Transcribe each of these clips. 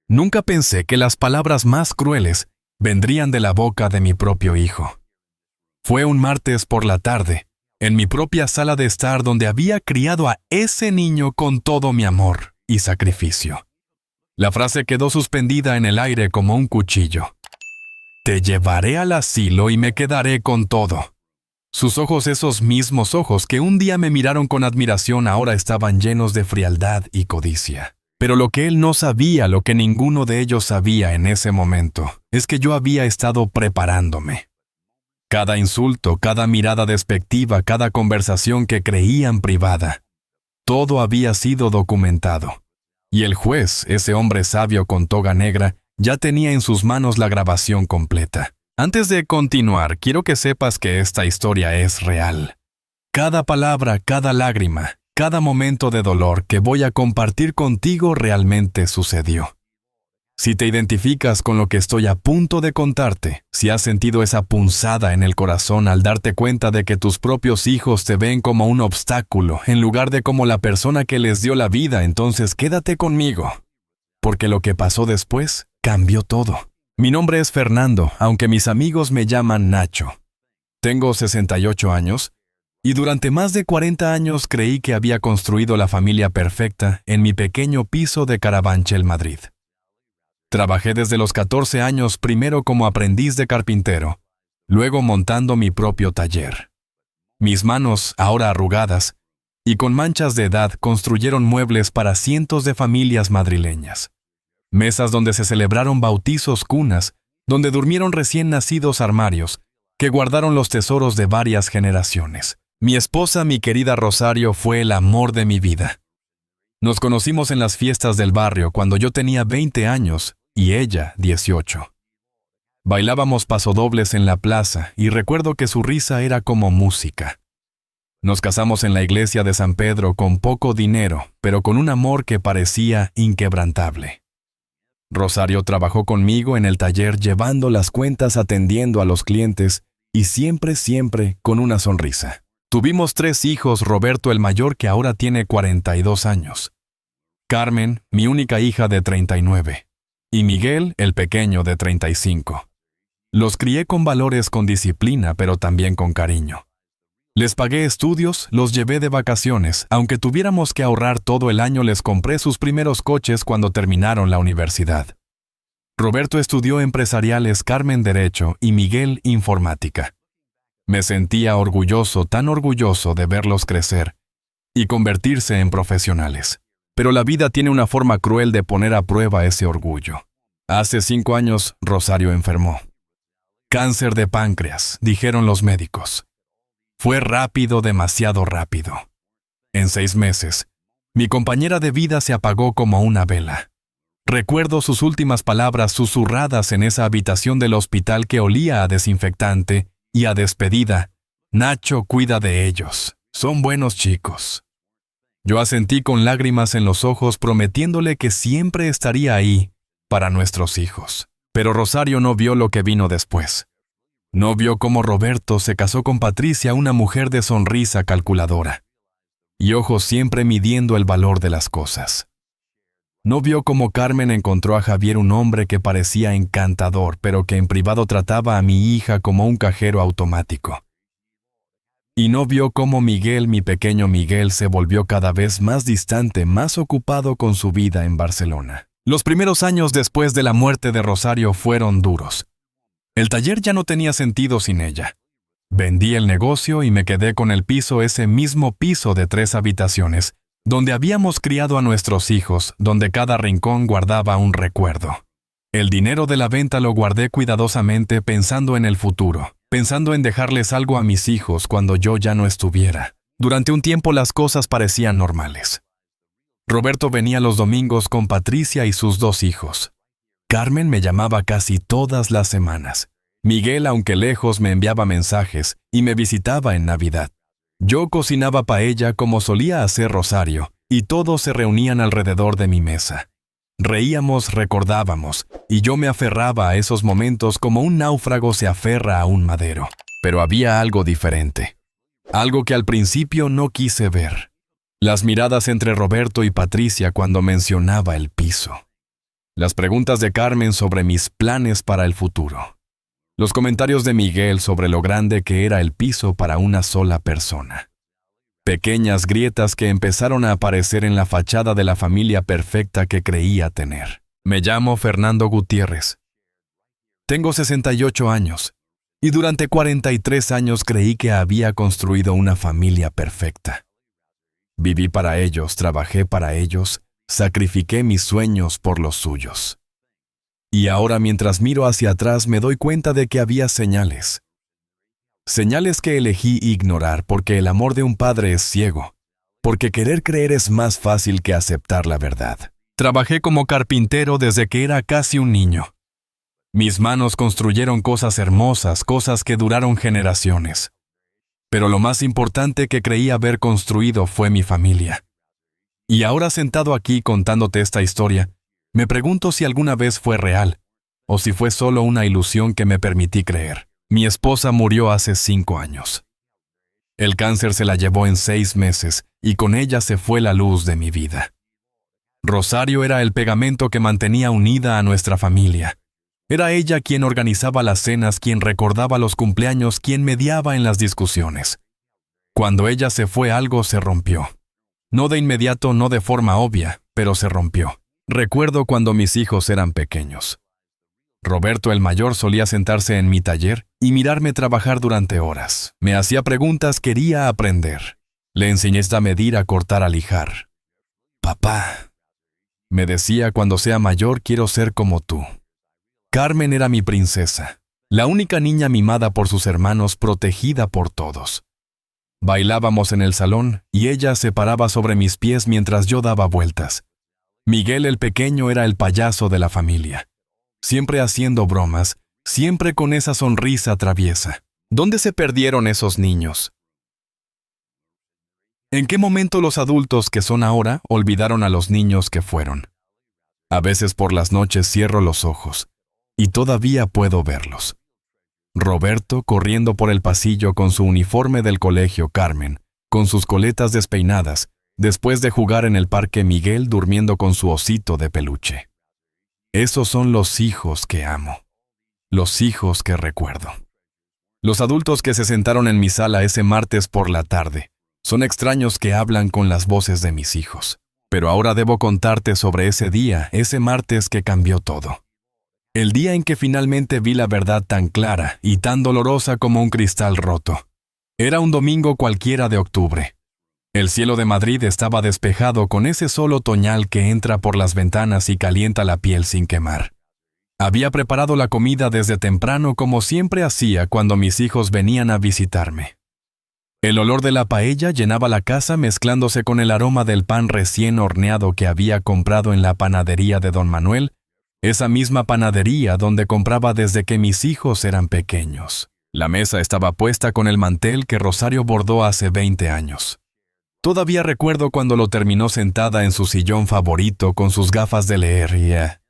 Nunca pensé que las palabras más crueles vendrían de la boca de mi propio hijo. Fue un martes por la tarde, en mi propia sala de estar donde había criado a ese niño con todo mi amor y sacrificio. La frase quedó suspendida en el aire como un cuchillo. Te llevaré al asilo y me quedaré con todo. Sus ojos, esos mismos ojos que un día me miraron con admiración, ahora estaban llenos de frialdad y codicia. Pero lo que él no sabía, lo que ninguno de ellos sabía en ese momento, es que yo había estado preparándome. Cada insulto, cada mirada despectiva, cada conversación que creían privada, todo había sido documentado. Y el juez, ese hombre sabio con toga negra, ya tenía en sus manos la grabación completa. Antes de continuar, quiero que sepas que esta historia es real. Cada palabra, cada lágrima, cada momento de dolor que voy a compartir contigo realmente sucedió. Si te identificas con lo que estoy a punto de contarte, si has sentido esa punzada en el corazón al darte cuenta de que tus propios hijos te ven como un obstáculo en lugar de como la persona que les dio la vida, entonces quédate conmigo. Porque lo que pasó después cambió todo. Mi nombre es Fernando, aunque mis amigos me llaman Nacho. Tengo 68 años y durante más de 40 años creí que había construido la familia perfecta en mi pequeño piso de Carabanchel, Madrid. Trabajé desde los 14 años primero como aprendiz de carpintero, luego montando mi propio taller. Mis manos, ahora arrugadas y con manchas de edad, construyeron muebles para cientos de familias madrileñas. Mesas donde se celebraron bautizos, cunas, donde durmieron recién nacidos, armarios, que guardaron los tesoros de varias generaciones. Mi esposa, mi querida Rosario, fue el amor de mi vida. Nos conocimos en las fiestas del barrio cuando yo tenía 20 años y ella 18. Bailábamos pasodobles en la plaza y recuerdo que su risa era como música. Nos casamos en la iglesia de San Pedro con poco dinero, pero con un amor que parecía inquebrantable. Rosario trabajó conmigo en el taller llevando las cuentas, atendiendo a los clientes y siempre con una sonrisa. Tuvimos 3 hijos, Roberto el mayor que ahora tiene 42 años, Carmen, mi única hija de 39, y Miguel, el pequeño de 35. Los crié con valores, con disciplina, pero también con cariño. Les pagué estudios, los llevé de vacaciones. Aunque tuviéramos que ahorrar todo el año, les compré sus primeros coches cuando terminaron la universidad. Roberto estudió empresariales, Carmen Derecho y Miguel Informática. Me sentía orgulloso, tan orgulloso de verlos crecer y convertirse en profesionales. Pero la vida tiene una forma cruel de poner a prueba ese orgullo. Hace 5 años, Rosario enfermó. Cáncer de páncreas, dijeron los médicos. Fue rápido, demasiado rápido. En 6 meses, mi compañera de vida se apagó como una vela. Recuerdo sus últimas palabras susurradas en esa habitación del hospital que olía a desinfectante y a despedida. Nacho, cuida de ellos. Son buenos chicos. Yo asentí con lágrimas en los ojos, prometiéndole que siempre estaría ahí para nuestros hijos. Pero Rosario no vio lo que vino después. No vio cómo Roberto se casó con Patricia, una mujer de sonrisa calculadora y ojos siempre midiendo el valor de las cosas. No vio cómo Carmen encontró a Javier, un hombre que parecía encantador, pero que en privado trataba a mi hija como un cajero automático. Y no vio cómo Miguel, mi pequeño Miguel, se volvió cada vez más distante, más ocupado con su vida en Barcelona. Los primeros años después de la muerte de Rosario fueron duros. El taller ya no tenía sentido sin ella. Vendí el negocio y me quedé con el piso, ese mismo piso de 3 habitaciones, donde habíamos criado a nuestros hijos, donde cada rincón guardaba un recuerdo. El dinero de la venta lo guardé cuidadosamente pensando en el futuro, pensando en dejarles algo a mis hijos cuando yo ya no estuviera. Durante un tiempo las cosas parecían normales. Roberto venía los domingos con Patricia y sus 2 hijos. Carmen me llamaba casi todas las semanas. Miguel, aunque lejos, me enviaba mensajes y me visitaba en Navidad. Yo cocinaba paella como solía hacer Rosario, y todos se reunían alrededor de mi mesa. Reíamos, recordábamos, y yo me aferraba a esos momentos como un náufrago se aferra a un madero. Pero había algo diferente. Algo que al principio no quise ver. Las miradas entre Roberto y Patricia cuando mencionaba el piso. Las preguntas de Carmen sobre mis planes para el futuro. Los comentarios de Miguel sobre lo grande que era el piso para una sola persona. Pequeñas grietas que empezaron a aparecer en la fachada de la familia perfecta que creía tener. Me llamo Fernando Gutiérrez. Tengo 68 años y durante 43 años creí que había construido una familia perfecta. Viví para ellos, trabajé para ellos, sacrifiqué mis sueños por los suyos. Y ahora mientras miro hacia atrás me doy cuenta de que había señales. Señales que elegí ignorar porque el amor de un padre es ciego, porque querer creer es más fácil que aceptar la verdad. Trabajé como carpintero desde que era casi un niño. Mis manos construyeron cosas hermosas, cosas que duraron generaciones. Pero lo más importante que creí haber construido fue mi familia. Y ahora sentado aquí contándote esta historia, me pregunto si alguna vez fue real, o si fue solo una ilusión que me permití creer. Mi esposa murió hace 5 años. El cáncer se la llevó en 6 meses, y con ella se fue la luz de mi vida. Rosario era el pegamento que mantenía unida a nuestra familia. Era ella quien organizaba las cenas, quien recordaba los cumpleaños, quien mediaba en las discusiones. Cuando ella se fue, algo se rompió. No de inmediato, no de forma obvia, pero se rompió. Recuerdo cuando mis hijos eran pequeños. Roberto el mayor solía sentarse en mi taller y mirarme trabajar durante horas. Me hacía preguntas, quería aprender. Le enseñé a medir, a cortar, a lijar. Papá, me decía, cuando sea mayor quiero ser como tú. Carmen era mi princesa, la única niña mimada por sus hermanos, protegida por todos. Bailábamos en el salón y ella se paraba sobre mis pies mientras yo daba vueltas. Miguel el pequeño era el payaso de la familia. Siempre haciendo bromas, siempre con esa sonrisa traviesa. ¿Dónde se perdieron esos niños? ¿En qué momento los adultos que son ahora olvidaron a los niños que fueron? A veces por las noches cierro los ojos y todavía puedo verlos. Roberto corriendo por el pasillo con su uniforme del colegio, Carmen, con sus coletas despeinadas, después de jugar en el parque, Miguel durmiendo con su osito de peluche. Esos son los hijos que amo, los hijos que recuerdo. Los adultos que se sentaron en mi sala ese martes por la tarde son extraños que hablan con las voces de mis hijos. Pero ahora debo contarte sobre ese día, ese martes que cambió todo. El día en que finalmente vi la verdad tan clara y tan dolorosa como un cristal roto. Era un domingo cualquiera de octubre. El cielo de Madrid estaba despejado con ese sol otoñal que entra por las ventanas y calienta la piel sin quemar. Había preparado la comida desde temprano como siempre hacía cuando mis hijos venían a visitarme. El olor de la paella llenaba la casa mezclándose con el aroma del pan recién horneado que había comprado en la panadería de don Manuel, esa misma panadería donde compraba desde que mis hijos eran pequeños. La mesa estaba puesta con el mantel que Rosario bordó hace 20 años. Todavía recuerdo cuando lo terminó sentada en su sillón favorito con sus gafas de leer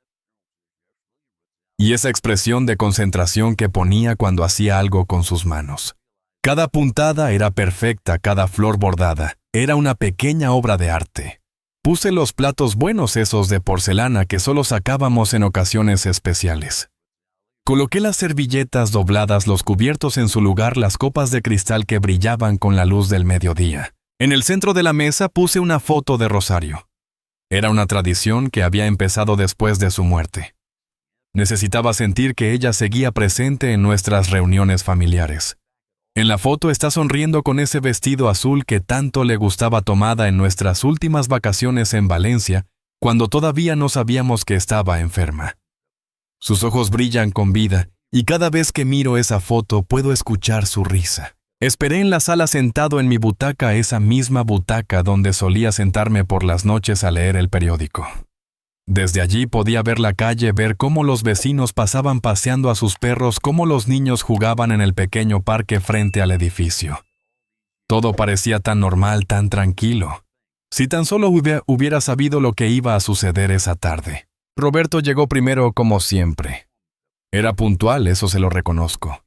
y esa expresión de concentración que ponía cuando hacía algo con sus manos. Cada puntada era perfecta, cada flor bordada era una pequeña obra de arte. Puse los platos buenos esos de porcelana que solo sacábamos en ocasiones especiales. Coloqué las servilletas dobladas, los cubiertos en su lugar, las copas de cristal que brillaban con la luz del mediodía. En el centro de la mesa puse una foto de Rosario. Era una tradición que había empezado después de su muerte. Necesitaba sentir que ella seguía presente en nuestras reuniones familiares. En la foto está sonriendo con ese vestido azul que tanto le gustaba, tomada en nuestras últimas vacaciones en Valencia, cuando todavía no sabíamos que estaba enferma. Sus ojos brillan con vida, y cada vez que miro esa foto puedo escuchar su risa. Esperé en la sala sentado en mi butaca, esa misma butaca donde solía sentarme por las noches a leer el periódico. Desde allí podía ver la calle, ver cómo los vecinos pasaban paseando a sus perros, cómo los niños jugaban en el pequeño parque frente al edificio. Todo parecía tan normal, tan tranquilo. Si tan solo hubiera sabido lo que iba a suceder esa tarde. Roberto llegó primero como siempre. Era puntual, eso se lo reconozco.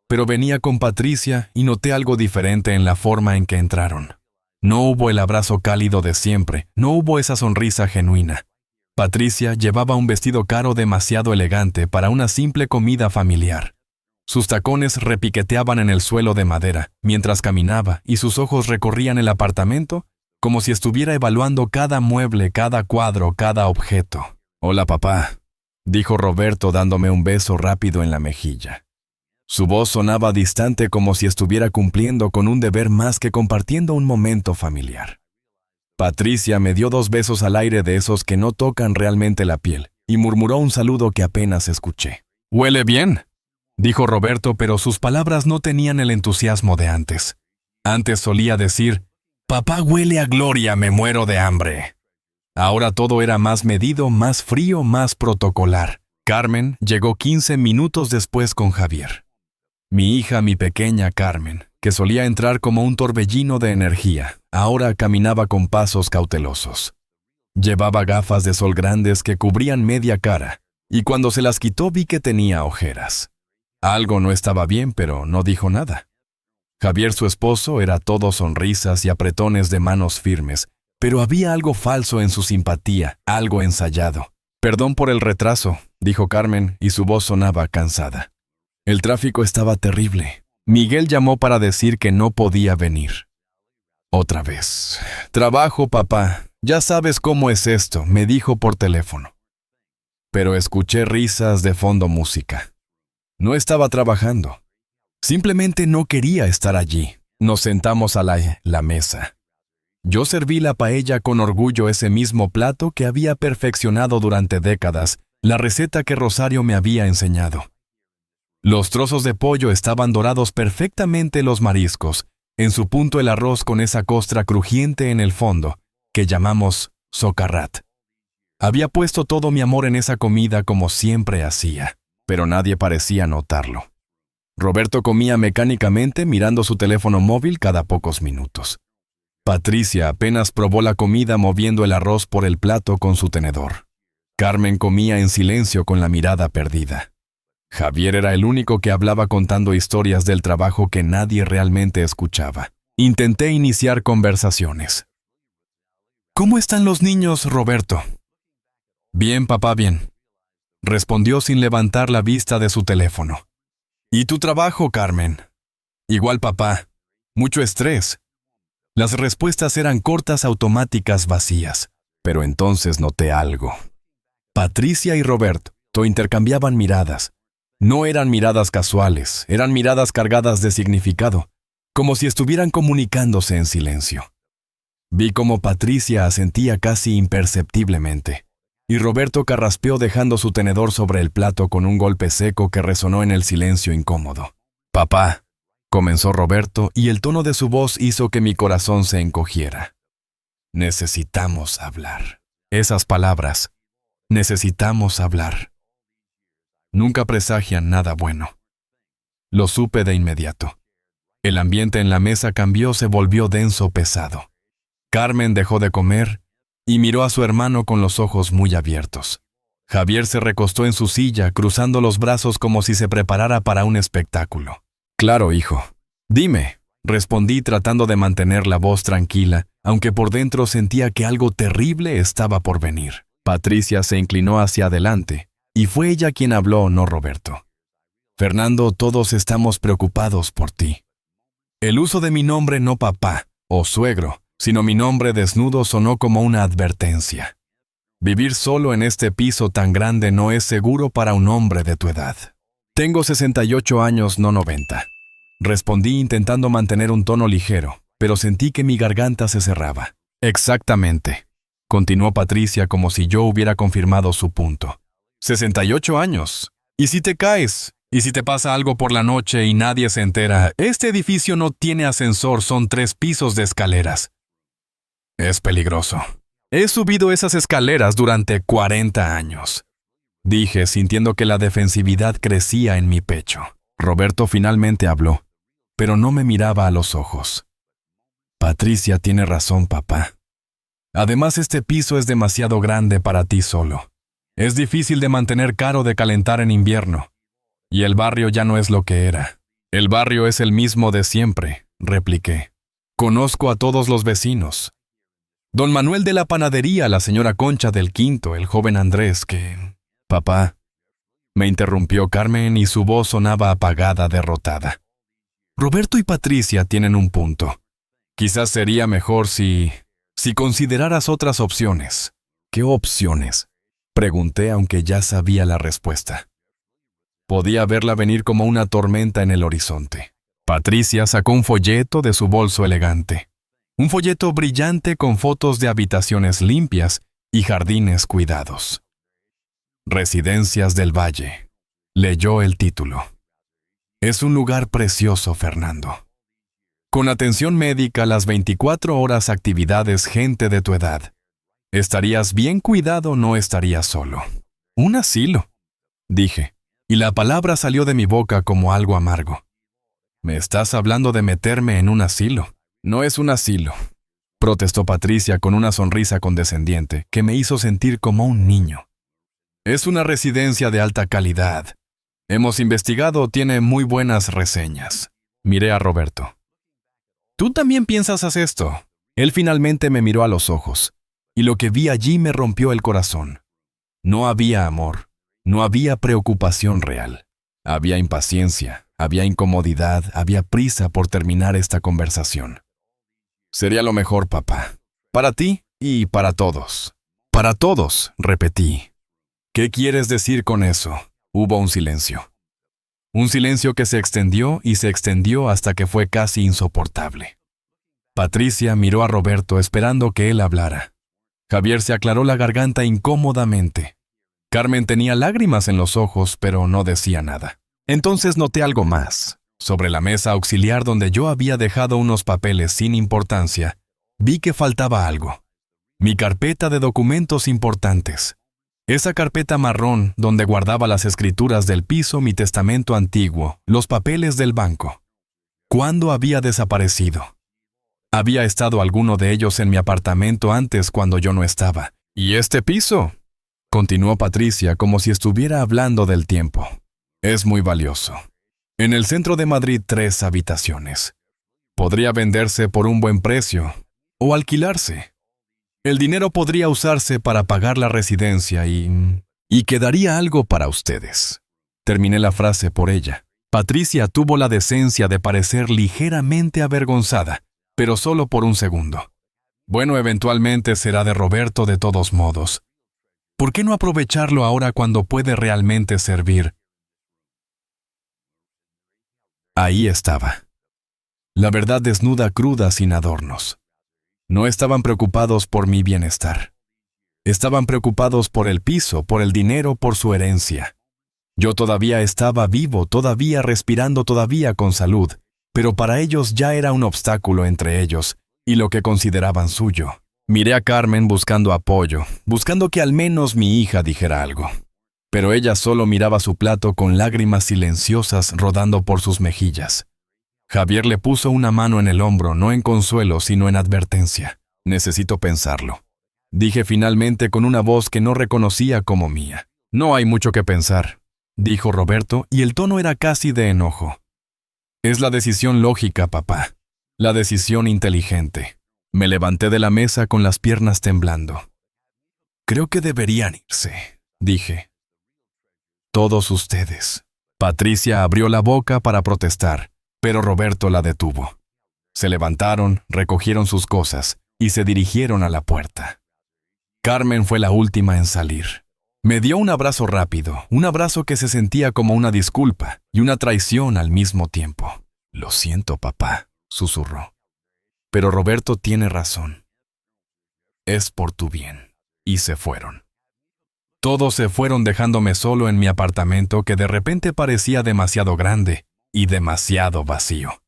Pero venía con Patricia y noté algo diferente en la forma en que entraron. No hubo el abrazo cálido de siempre, no hubo esa sonrisa genuina. Patricia llevaba un vestido caro demasiado elegante para una simple comida familiar. Sus tacones repiqueteaban en el suelo de madera mientras caminaba y sus ojos recorrían el apartamento como si estuviera evaluando cada mueble, cada cuadro, cada objeto. «Hola, papá», dijo Roberto dándome un beso rápido en la mejilla. Su voz sonaba distante como si estuviera cumpliendo con un deber más que compartiendo un momento familiar. Patricia me dio 2 besos al aire de esos que no tocan realmente la piel y murmuró un saludo que apenas escuché. «Huele bien», dijo Roberto, pero sus palabras no tenían el entusiasmo de antes. Antes solía decir, «Papá huele a gloria, me muero de hambre». Ahora todo era más medido, más frío, más protocolar. Carmen llegó 15 minutos después con Javier. Mi hija, mi pequeña Carmen, que solía entrar como un torbellino de energía, ahora caminaba con pasos cautelosos. Llevaba gafas de sol grandes que cubrían media cara, y cuando se las quitó vi que tenía ojeras. Algo no estaba bien, pero no dijo nada. Javier, su esposo, era todo sonrisas y apretones de manos firmes, pero había algo falso en su simpatía, algo ensayado. «Perdón por el retraso», dijo Carmen, y su voz sonaba cansada. El tráfico estaba terrible. Miguel llamó para decir que no podía venir. Otra vez. «Trabajo, papá. Ya sabes cómo es esto», me dijo por teléfono. Pero escuché risas, de fondo música. No estaba trabajando. Simplemente no quería estar allí. Nos sentamos a la mesa. Yo serví la paella con orgullo, ese mismo plato que había perfeccionado durante décadas, la receta que Rosario me había enseñado. Los trozos de pollo estaban dorados perfectamente, los mariscos, en su punto el arroz con esa costra crujiente en el fondo, que llamamos socarrat. Había puesto todo mi amor en esa comida como siempre hacía, pero nadie parecía notarlo. Roberto comía mecánicamente mirando su teléfono móvil cada pocos minutos. Patricia apenas probó la comida moviendo el arroz por el plato con su tenedor. Carmen comía en silencio con la mirada perdida. Javier era el único que hablaba contando historias del trabajo que nadie realmente escuchaba. Intenté iniciar conversaciones. «¿Cómo están los niños, Roberto?» «Bien, papá, bien», respondió sin levantar la vista de su teléfono. «¿Y tu trabajo, Carmen?» «Igual, papá. Mucho estrés». Las respuestas eran cortas, automáticas, vacías. Pero entonces noté algo. Patricia y Roberto intercambiaban miradas. No eran miradas casuales, eran miradas cargadas de significado, como si estuvieran comunicándose en silencio. Vi cómo Patricia asentía casi imperceptiblemente, y Roberto carraspeó dejando su tenedor sobre el plato con un golpe seco que resonó en el silencio incómodo. «Papá», comenzó Roberto, y el tono de su voz hizo que mi corazón se encogiera. «Necesitamos hablar». Esas palabras, «necesitamos hablar», nunca presagian nada bueno. Lo supe de inmediato. El ambiente en la mesa cambió, se volvió denso, pesado. Carmen dejó de comer y miró a su hermano con los ojos muy abiertos. Javier se recostó en su silla, cruzando los brazos como si se preparara para un espectáculo. «Claro, hijo. Dime», respondí tratando de mantener la voz tranquila, aunque por dentro sentía que algo terrible estaba por venir. Patricia se inclinó hacia adelante, y fue ella quien habló, no Roberto. «Fernando, todos estamos preocupados por ti». El uso de mi nombre, no papá o suegro, sino mi nombre desnudo, sonó como una advertencia. Vivir solo en este piso tan grande no es seguro para un hombre de tu edad. «Tengo 68 años, no 90. Respondí intentando mantener un tono ligero, pero sentí que mi garganta se cerraba. «Exactamente», continuó Patricia como si yo hubiera confirmado su punto. 68 años. ¿Y si te caes? ¿Y si te pasa algo por la noche y nadie se entera? Este edificio no tiene ascensor, son 3 pisos de escaleras. Es peligroso. He subido esas escaleras durante 40 años. Dije, sintiendo que la defensividad crecía en mi pecho. Roberto finalmente habló, pero no me miraba a los ojos. Patricia tiene razón, papá. Además, este piso es demasiado grande para ti solo. Es difícil de mantener, caro de calentar en invierno. Y el barrio ya no es lo que era. El barrio es el mismo de siempre, repliqué. Conozco a todos los vecinos. Don Manuel de la panadería, la señora Concha del Quinto, el joven Andrés que... Papá, me interrumpió Carmen y su voz sonaba apagada, derrotada. Roberto y Patricia tienen un punto. Quizás sería mejor si consideraras otras opciones. ¿Qué opciones? Pregunté aunque ya sabía la respuesta. Podía verla venir como una tormenta en el horizonte. Patricia sacó un folleto de su bolso elegante. Un folleto brillante con fotos de habitaciones limpias y jardines cuidados. Residencias del Valle. Leyó el título. Es un lugar precioso, Fernando. Con atención médica las 24 horas, actividades, gente de tu edad. Estarías bien cuidado, no estarías solo. Un asilo, dije, y la palabra salió de mi boca como algo amargo. ¿Me estás hablando de meterme en un asilo? No es un asilo, protestó Patricia con una sonrisa condescendiente que me hizo sentir como un niño. Es una residencia de alta calidad. Hemos investigado, tiene muy buenas reseñas. Miré a Roberto. ¿Tú también piensas hacer esto? Él finalmente me miró a los ojos, y lo que vi allí me rompió el corazón. No había amor, no había preocupación real. Había impaciencia, había incomodidad, había prisa por terminar esta conversación. Sería lo mejor, papá. Para ti y para todos. Para todos, repetí. ¿Qué quieres decir con eso? Hubo un silencio. Un silencio que se extendió y se extendió hasta que fue casi insoportable. Patricia miró a Roberto esperando que él hablara. Javier se aclaró la garganta incómodamente. Carmen tenía lágrimas en los ojos, pero no decía nada. Entonces noté algo más. Sobre la mesa auxiliar donde yo había dejado unos papeles sin importancia, vi que faltaba algo. Mi carpeta de documentos importantes. Esa carpeta marrón donde guardaba las escrituras del piso, mi testamento antiguo, los papeles del banco. ¿Cuándo había desaparecido? Había estado alguno de ellos en mi apartamento antes cuando yo no estaba. ¿Y este piso? Continuó Patricia como si estuviera hablando del tiempo. Es muy valioso. En el centro de Madrid 3 habitaciones. Podría venderse por un buen precio o alquilarse. El dinero podría usarse para pagar la residencia y quedaría algo para ustedes. Terminé la frase por ella. Patricia tuvo la decencia de parecer ligeramente avergonzada, pero solo por un segundo. Bueno, eventualmente será de Roberto de todos modos. ¿Por qué no aprovecharlo ahora cuando puede realmente servir? Ahí estaba. La verdad desnuda, cruda, sin adornos. No estaban preocupados por mi bienestar. Estaban preocupados por el piso, por el dinero, por su herencia. Yo todavía estaba vivo, todavía respirando, todavía con salud, pero para ellos ya era un obstáculo entre ellos y lo que consideraban suyo. Miré a Carmen buscando apoyo, buscando que al menos mi hija dijera algo. Pero ella solo miraba su plato con lágrimas silenciosas rodando por sus mejillas. Javier le puso una mano en el hombro, no en consuelo, sino en advertencia. Necesito pensarlo. Dije finalmente con una voz que no reconocía como mía. No hay mucho que pensar, dijo Roberto, y el tono era casi de enojo. Es la decisión lógica, papá. La decisión inteligente. Me levanté de la mesa con las piernas temblando. Creo que deberían irse, dije. Todos ustedes. Patricia abrió la boca para protestar, pero Roberto la detuvo. Se levantaron, recogieron sus cosas y se dirigieron a la puerta. Carmen fue la última en salir. Me dio un abrazo rápido, un abrazo que se sentía como una disculpa y una traición al mismo tiempo. Lo siento, papá, susurró. Pero Roberto tiene razón. Es por tu bien. Y se fueron. Todos se fueron dejándome solo en mi apartamento que de repente parecía demasiado grande y demasiado vacío.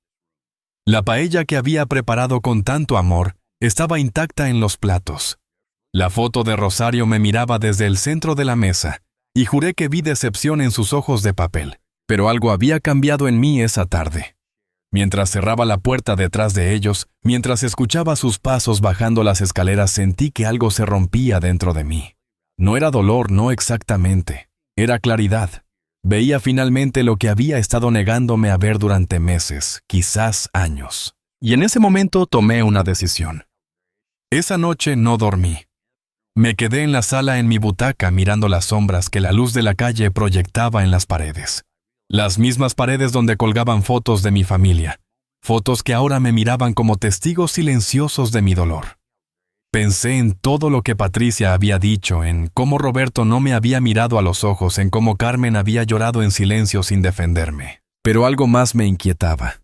La paella que había preparado con tanto amor estaba intacta en los platos. La foto de Rosario me miraba desde el centro de la mesa y juré que vi decepción en sus ojos de papel, pero algo había cambiado en mí esa tarde. Mientras cerraba la puerta detrás de ellos, mientras escuchaba sus pasos bajando las escaleras, sentí que algo se rompía dentro de mí. No era dolor, no exactamente. Era claridad. Veía finalmente lo que había estado negándome a ver durante meses, quizás años. Y en ese momento tomé una decisión. Esa noche no dormí. Me quedé en la sala en mi butaca mirando las sombras que la luz de la calle proyectaba en las paredes. Las mismas paredes donde colgaban fotos de mi familia. Fotos que ahora me miraban como testigos silenciosos de mi dolor. Pensé en todo lo que Patricia había dicho, en cómo Roberto no me había mirado a los ojos, en cómo Carmen había llorado en silencio sin defenderme. Pero algo más me inquietaba.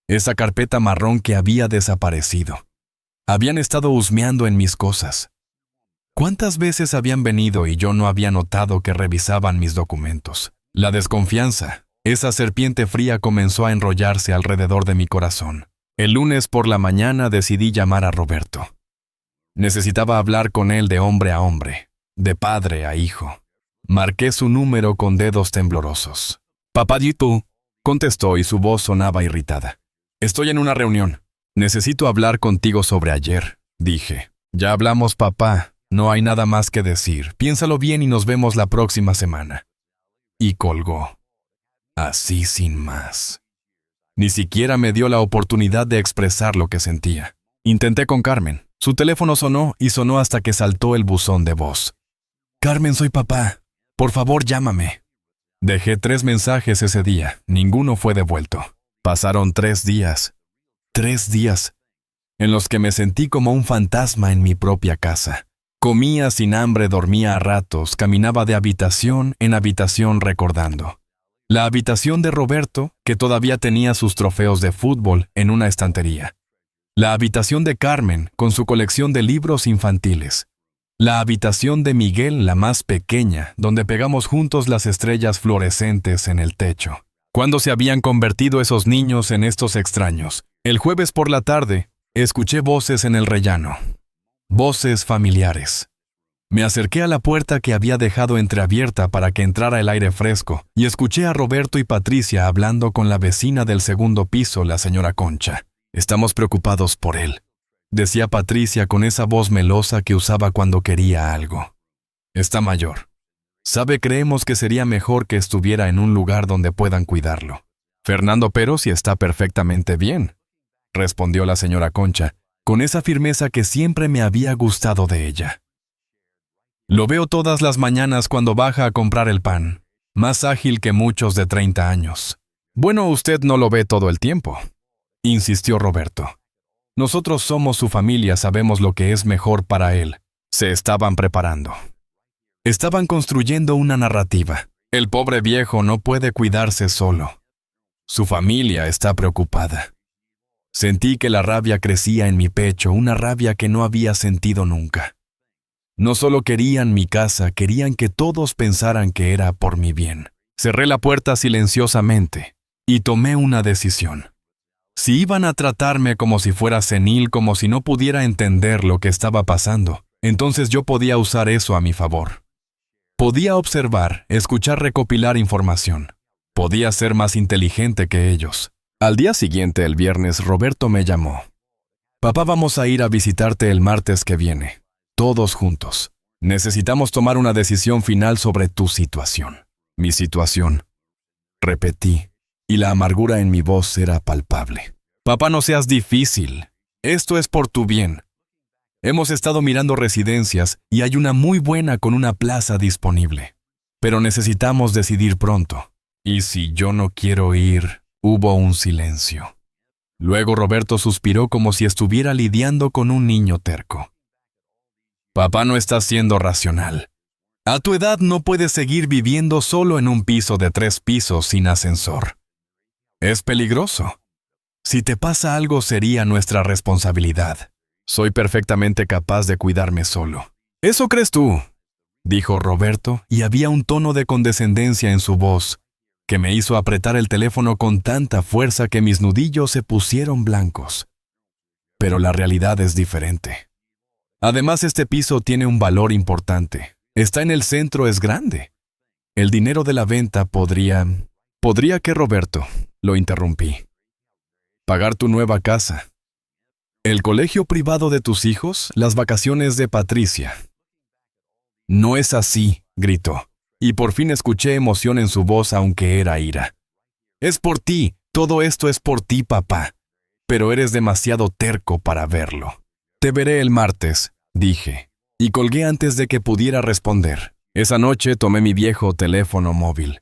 Esa carpeta marrón que había desaparecido. Habían estado husmeando en mis cosas. ¿Cuántas veces habían venido y yo no había notado que revisaban mis documentos? La desconfianza, esa serpiente fría comenzó a enrollarse alrededor de mi corazón. El lunes por la mañana decidí llamar a Roberto. Necesitaba hablar con él de hombre a hombre, de padre a hijo. Marqué su número con dedos temblorosos. «Papayito», contestó y su voz sonaba irritada. «Estoy en una reunión. Necesito hablar contigo sobre ayer», dije. «Ya hablamos, papá. No hay nada más que decir. Piénsalo bien y nos vemos la próxima semana». Y colgó. Así sin más. Ni siquiera me dio la oportunidad de expresar lo que sentía. Intenté con Carmen. Su teléfono sonó y sonó hasta que saltó el buzón de voz. «Carmen, soy papá. Por favor, llámame». Dejé 3 mensajes ese día. Ninguno fue devuelto. Pasaron 3 días. 3 días en los que me sentí como un fantasma en mi propia casa. Comía sin hambre, dormía a ratos, caminaba de habitación en habitación recordando. La habitación de Roberto, que todavía tenía sus trofeos de fútbol en una estantería. La habitación de Carmen, con su colección de libros infantiles. La habitación de Miguel, la más pequeña, donde pegamos juntos las estrellas fluorescentes en el techo. ¿Cuándo se habían convertido esos niños en estos extraños? El jueves por la tarde, escuché voces en el rellano. Voces familiares. Me acerqué a la puerta que había dejado entreabierta para que entrara el aire fresco y escuché a Roberto y Patricia hablando con la vecina del segundo piso, la señora Concha. «Estamos preocupados por él», decía Patricia con esa voz melosa que usaba cuando quería algo. «Está mayor. Creemos que sería mejor que estuviera en un lugar donde puedan cuidarlo». «Fernando, pero si está perfectamente bien», respondió la señora Concha, con esa firmeza que siempre me había gustado de ella. «Lo veo todas las mañanas cuando baja a comprar el pan, más ágil que muchos de 30 años». «Bueno, usted no lo ve todo el tiempo», insistió Roberto. «Nosotros somos su familia, sabemos lo que es mejor para él». Se estaban preparando. Estaban construyendo una narrativa. El pobre viejo no puede cuidarse solo. Su familia está preocupada. Sentí que la rabia crecía en mi pecho, una rabia que no había sentido nunca. No solo querían mi casa, querían que todos pensaran que era por mi bien. Cerré la puerta silenciosamente y tomé una decisión. Si iban a tratarme como si fuera senil, como si no pudiera entender lo que estaba pasando, entonces yo podía usar eso a mi favor. Podía observar, escuchar, recopilar información. Podía ser más inteligente que ellos. Al día siguiente, el viernes, Roberto me llamó. «Papá, vamos a ir a visitarte el martes que viene. Todos juntos. Necesitamos tomar una decisión final sobre tu situación». «Mi situación», repetí, y la amargura en mi voz era palpable. «Papá, no seas difícil. Esto es por tu bien. Hemos estado mirando residencias y hay una muy buena con una plaza disponible. Pero necesitamos decidir pronto. Y si yo no quiero ir». Hubo un silencio. Luego Roberto suspiró como si estuviera lidiando con un niño terco. «Papá no está siendo racional. A tu edad no puedes seguir viviendo solo en un piso de 3 pisos sin ascensor. Es peligroso. Si te pasa algo sería nuestra responsabilidad. Soy perfectamente capaz de cuidarme solo». «¿Eso crees tú?», dijo Roberto, y había un tono de condescendencia en su voz que me hizo apretar el teléfono con tanta fuerza que mis nudillos se pusieron blancos. Pero la realidad es diferente. Además, este piso tiene un valor importante. Está en el centro, es grande. El dinero de la venta podría que Roberto, lo interrumpí. Pagar tu nueva casa. El colegio privado de tus hijos, las vacaciones de Patricia. «No es así», gritó. Y por fin escuché emoción en su voz aunque era ira. «Es por ti, todo esto es por ti, papá. Pero eres demasiado terco para verlo. Te veré el martes, dije, y colgué antes de que pudiera responder. Esa noche tomé mi viejo teléfono móvil.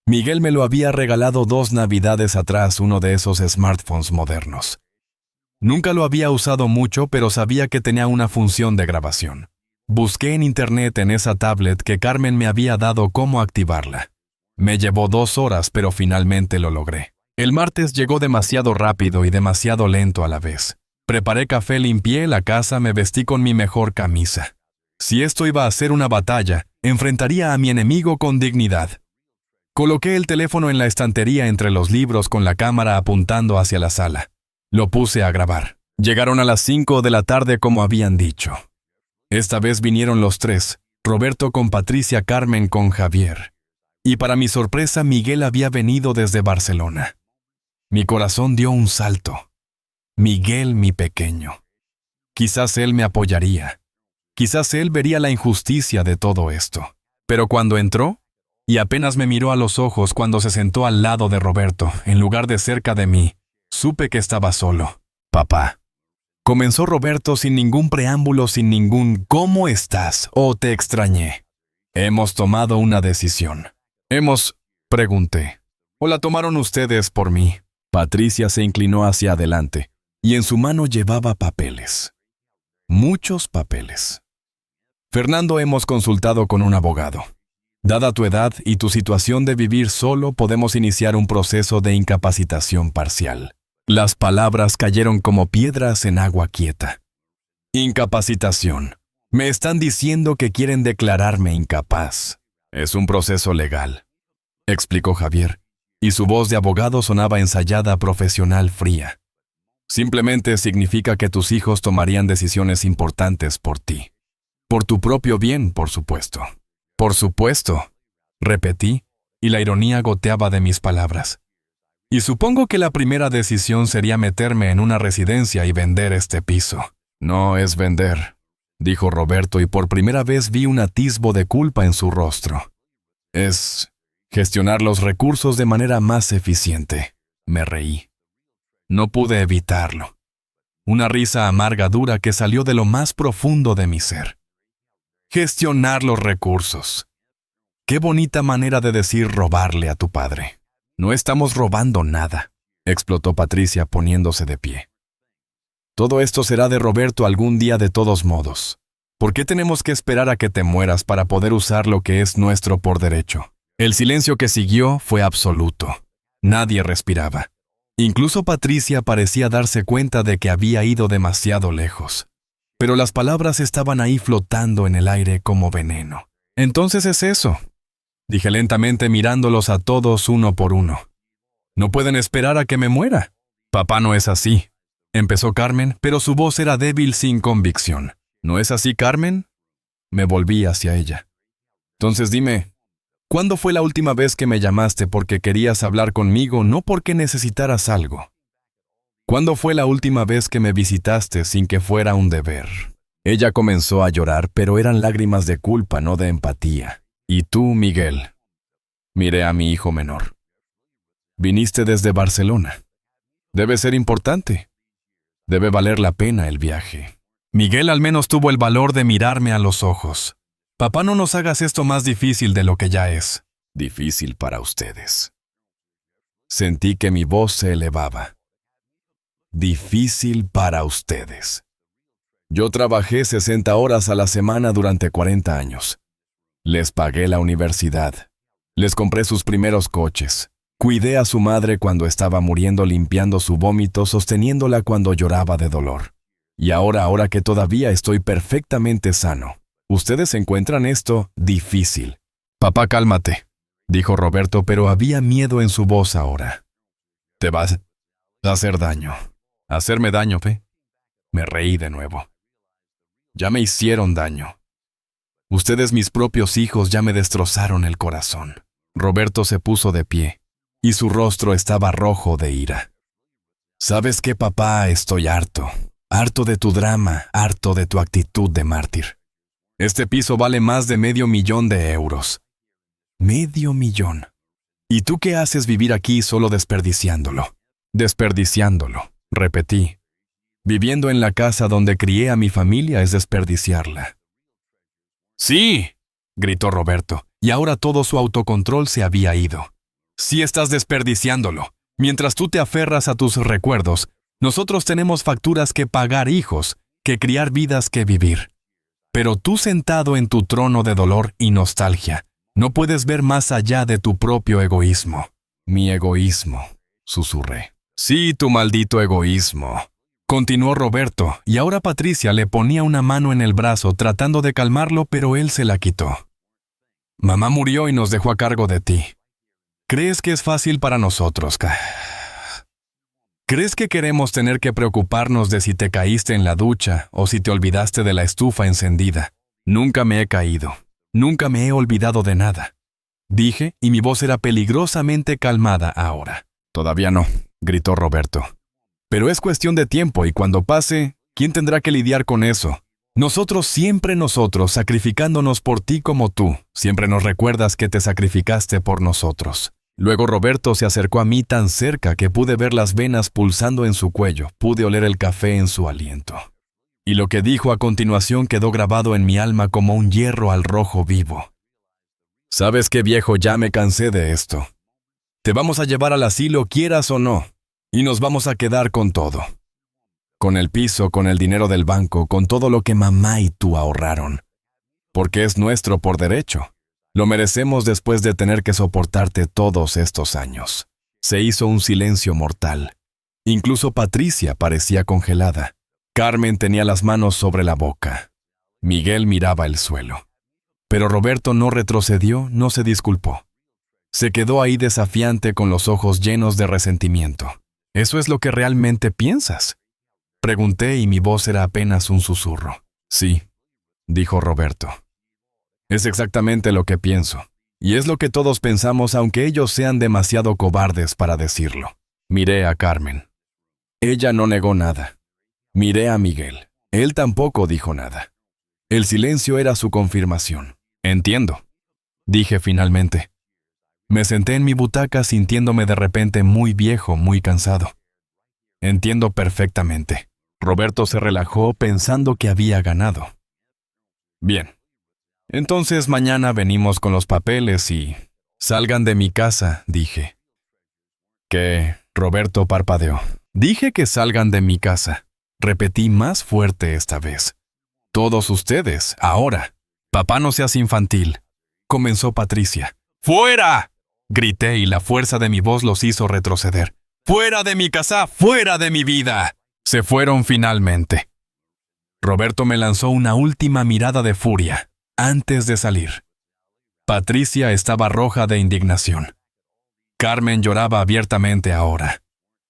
Miguel me lo había regalado 2 navidades atrás, uno de esos smartphones modernos. Nunca lo había usado mucho, pero sabía que tenía una función de grabación. Busqué en internet en esa tablet que Carmen me había dado cómo activarla. Me llevó 2 horas, pero finalmente lo logré. El martes llegó demasiado rápido y demasiado lento a la vez. Preparé café, limpié la casa, me vestí con mi mejor camisa. Si esto iba a ser una batalla, enfrentaría a mi enemigo con dignidad. Coloqué el teléfono en la estantería entre los libros con la cámara apuntando hacia la sala. Lo puse a grabar. Llegaron a las 5 de la tarde como habían dicho. Esta vez vinieron los 3, Roberto con Patricia, Carmen con Javier. Y para mi sorpresa, Miguel había venido desde Barcelona. Mi corazón dio un salto. Miguel, mi pequeño. Quizás él me apoyaría. Quizás él vería la injusticia de todo esto. Pero cuando entró, y apenas me miró a los ojos cuando se sentó al lado de Roberto, en lugar de cerca de mí, supe que estaba solo. Papá. Comenzó Roberto sin ningún preámbulo, sin ningún ¿cómo estás? O te extrañé. Hemos tomado una decisión. Pregunté. ¿O la tomaron ustedes por mí? Patricia se inclinó hacia adelante, y en su mano llevaba papeles. Muchos papeles. Fernando, hemos consultado con un abogado. Dada tu edad y tu situación de vivir solo, podemos iniciar un proceso de incapacitación parcial. Las palabras cayeron como piedras en agua quieta. Incapacitación. Me están diciendo que quieren declararme incapaz. Es un proceso legal, explicó Javier, y su voz de abogado sonaba ensayada, profesional, fría. Simplemente significa que tus hijos tomarían decisiones importantes por ti. Por tu propio bien, por supuesto. Por supuesto, repetí, y la ironía goteaba de mis palabras. Y supongo que la primera decisión sería meterme en una residencia y vender este piso. No es vender, dijo Roberto, y por primera vez vi un atisbo de culpa en su rostro. Es gestionar los recursos de manera más eficiente. Me reí. No pude evitarlo. Una risa amarga dura que salió de lo más profundo de mi ser. Gestionar los recursos. Qué bonita manera de decir robarle a tu padre. No estamos robando nada, explotó Patricia poniéndose de pie. Todo esto será de Roberto algún día de todos modos. ¿Por qué tenemos que esperar a que te mueras para poder usar lo que es nuestro por derecho? El silencio que siguió fue absoluto. Nadie respiraba. Incluso Patricia parecía darse cuenta de que había ido demasiado lejos. Pero las palabras estaban ahí flotando en el aire como veneno. Entonces es eso, dije lentamente mirándolos a todos uno por uno. No pueden esperar a que me muera. Papá, no es así, empezó Carmen, pero su voz era débil, sin convicción. ¿No es así, Carmen? Me volví hacia ella. Entonces dime, ¿cuándo fue la última vez que me llamaste porque querías hablar conmigo, no porque necesitaras algo? ¿Cuándo fue la última vez que me visitaste sin que fuera un deber? Ella comenzó a llorar, pero eran lágrimas de culpa, no de empatía. ¿Y tú, Miguel? Miré a mi hijo menor. Viniste desde Barcelona. Debe ser importante. Debe valer la pena el viaje. Miguel al menos tuvo el valor de mirarme a los ojos. Papá, no nos hagas esto más difícil de lo que ya es. Difícil para ustedes. Sentí que mi voz se elevaba. Difícil para ustedes. Yo trabajé 60 horas a la semana durante 40 años. Les pagué la universidad. Les compré sus primeros coches. Cuidé a su madre cuando estaba muriendo, limpiando su vómito, sosteniéndola cuando lloraba de dolor. Y ahora que todavía estoy perfectamente sano, ustedes encuentran esto difícil. Papá, cálmate, dijo Roberto, pero había miedo en su voz ahora. Te vas a hacer daño. ¿Hacerme daño, Fe? Me reí de nuevo. Ya me hicieron daño. Ustedes, mis propios hijos, ya me destrozaron el corazón. Roberto se puso de pie, y su rostro estaba rojo de ira. ¿Sabes qué, papá? Estoy harto. Harto de tu drama, harto de tu actitud de mártir. Este piso vale más de $500,000 de euros. $500,000. ¿Y tú qué haces vivir aquí solo desperdiciándolo? Desperdiciándolo, repetí. Viviendo en la casa donde crié a mi familia es desperdiciarla. Sí, gritó Roberto, y ahora todo su autocontrol se había ido. Sí estás desperdiciándolo. Mientras tú te aferras a tus recuerdos, nosotros tenemos facturas que pagar, hijos, que criar vidas que vivir. Pero tú sentado en tu trono de dolor y nostalgia, no puedes ver más allá de tu propio egoísmo. Mi egoísmo, susurré. Sí, tu maldito egoísmo, continuó Roberto, y ahora Patricia le ponía una mano en el brazo tratando de calmarlo, pero él se la quitó. Mamá murió y nos dejó a cargo de ti. ¿Crees que es fácil para nosotros? ¿Crees que queremos tener que preocuparnos de si te caíste en la ducha o si te olvidaste de la estufa encendida? Nunca me he caído. Nunca me he olvidado de nada. Dije, y mi voz era peligrosamente calmada ahora. Todavía no, gritó Roberto. Pero es cuestión de tiempo y cuando pase, ¿quién tendrá que lidiar con eso? Nosotros, sacrificándonos por ti como tú. Siempre nos recuerdas que te sacrificaste por nosotros. Luego Roberto se acercó a mí tan cerca que pude ver las venas pulsando en su cuello, pude oler el café en su aliento. Y lo que dijo a continuación quedó grabado en mi alma como un hierro al rojo vivo. ¿Sabes qué, viejo? Ya me cansé de esto. Te vamos a llevar al asilo, quieras o no, y nos vamos a quedar con todo. Con el piso, con el dinero del banco, con todo lo que mamá y tú ahorraron. Porque es nuestro por derecho. Lo merecemos después de tener que soportarte todos estos años. Se hizo un silencio mortal. Incluso Patricia parecía congelada. Carmen tenía las manos sobre la boca. Miguel miraba el suelo. Pero Roberto no retrocedió, no se disculpó. Se quedó ahí desafiante con los ojos llenos de resentimiento. ¿Eso es lo que realmente piensas? Pregunté y mi voz era apenas un susurro. Sí, dijo Roberto. Es exactamente lo que pienso. Y es lo que todos pensamos, aunque ellos sean demasiado cobardes para decirlo. Miré a Carmen. Ella no negó nada. Miré a Miguel. Él tampoco dijo nada. El silencio era su confirmación. Entiendo, dije finalmente. Me senté en mi butaca sintiéndome de repente muy viejo, muy cansado. Entiendo perfectamente. Roberto se relajó pensando que había ganado. Bien. Entonces mañana venimos con los papeles y... Salgan de mi casa, dije. ¿Qué? Roberto parpadeó. Dije que salgan de mi casa. Repetí más fuerte esta vez. Todos ustedes, ahora. Papá, no seas infantil, comenzó Patricia. ¡Fuera!, grité y la fuerza de mi voz los hizo retroceder. ¡Fuera de mi casa! ¡Fuera de mi vida! Se fueron finalmente. Roberto me lanzó una última mirada de furia antes de salir. Patricia estaba roja de indignación. Carmen lloraba abiertamente ahora.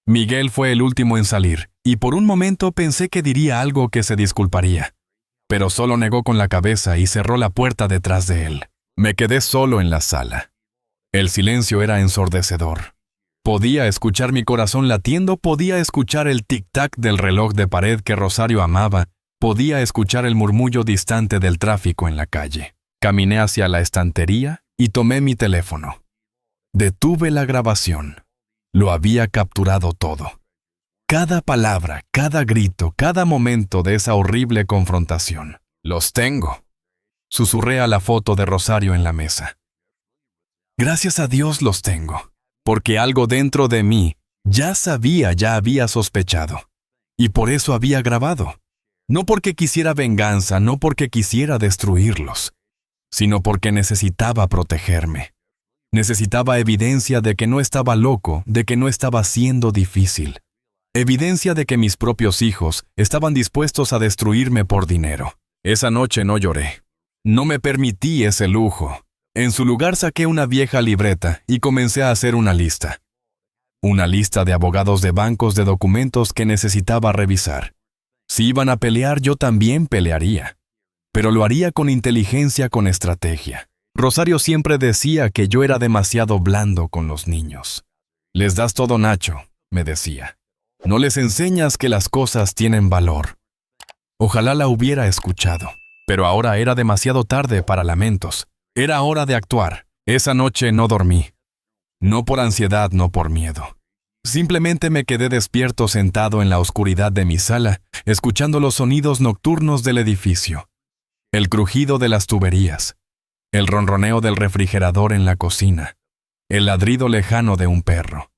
Miguel fue el último en salir, y por un momento pensé que diría algo que se disculparía. Pero solo negó con la cabeza y cerró la puerta detrás de él. Me quedé solo en la sala. El silencio era ensordecedor. Podía escuchar mi corazón latiendo, podía escuchar el tic-tac del reloj de pared que Rosario amaba, podía escuchar el murmullo distante del tráfico en la calle. Caminé hacia la estantería y tomé mi teléfono. Detuve la grabación. Lo había capturado todo. Cada palabra, cada grito, cada momento de esa horrible confrontación. Los tengo. Susurré a la foto de Rosario en la mesa. Gracias a Dios los tengo, porque algo dentro de mí ya sabía, ya había sospechado. Y por eso había grabado. No porque quisiera venganza, no porque quisiera destruirlos, sino porque necesitaba protegerme. Necesitaba evidencia de que no estaba loco, de que no estaba siendo difícil. Evidencia de que mis propios hijos estaban dispuestos a destruirme por dinero. Esa noche no lloré. No me permití ese lujo. En su lugar saqué una vieja libreta y comencé a hacer una lista. Una lista de abogados de bancos de documentos que necesitaba revisar. Si iban a pelear, yo también pelearía. Pero lo haría con inteligencia, con estrategia. Rosario siempre decía que yo era demasiado blando con los niños. Les das todo, Nacho, me decía. No les enseñas que las cosas tienen valor. Ojalá la hubiera escuchado, pero ahora era demasiado tarde para lamentos. Era hora de actuar. Esa noche no dormí. No por ansiedad, no por miedo, Simplemente me quedé despierto sentado en la oscuridad de mi sala, escuchando los sonidos nocturnos del edificio. El crujido de las tuberías, el ronroneo del refrigerador en la cocina, el ladrido lejano de un perro.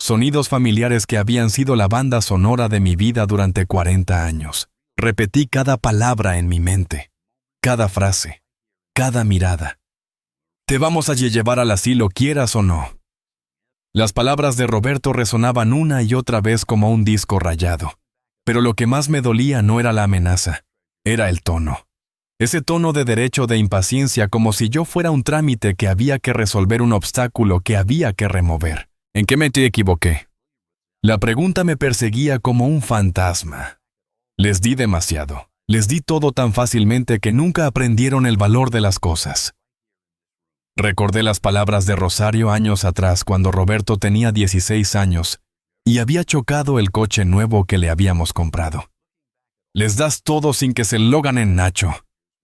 Sonidos familiares que habían sido la banda sonora de mi vida durante 40 años. Repetí cada palabra en mi mente, cada frase, cada mirada. Te vamos a llevar al asilo, quieras o no. Las palabras de Roberto resonaban una y otra vez como un disco rayado. Pero lo que más me dolía no era la amenaza, era el tono. Ese tono de derecho de impaciencia, como si yo fuera un trámite que había que resolver, un obstáculo que había que remover. ¿En qué me equivoqué? La pregunta me perseguía como un fantasma. Les di demasiado. Les di todo tan fácilmente que nunca aprendieron el valor de las cosas. Recordé las palabras de Rosario años atrás, cuando Roberto tenía 16 años y había chocado el coche nuevo que le habíamos comprado. Les das todo sin que se lo ganen, Nacho.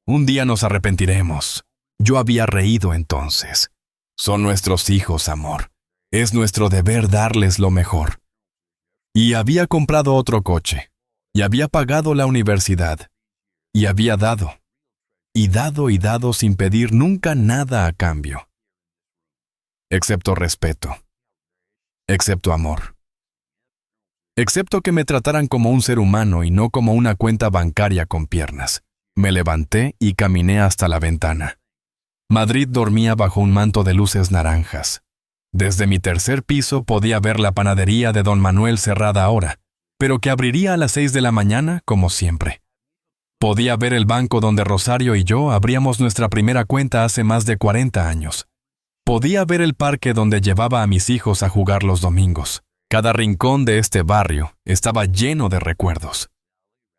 Un día nos arrepentiremos. Yo había reído entonces. Son nuestros hijos, amor. Es nuestro deber darles lo mejor. Y había comprado otro coche. Y había pagado la universidad. Y había dado. Y dado sin pedir nunca nada a cambio. Excepto respeto. Excepto amor. Excepto que me trataran como un ser humano y no como una cuenta bancaria con piernas. Me levanté y caminé hasta la ventana. Madrid dormía bajo un manto de luces naranjas. Desde mi tercer piso podía ver la panadería de don Manuel cerrada ahora, pero que abriría a las 6 de la mañana como siempre. Podía ver el banco donde Rosario y yo abríamos nuestra primera cuenta hace más de 40 años. Podía ver el parque donde llevaba a mis hijos a jugar los domingos. Cada rincón de este barrio estaba lleno de recuerdos.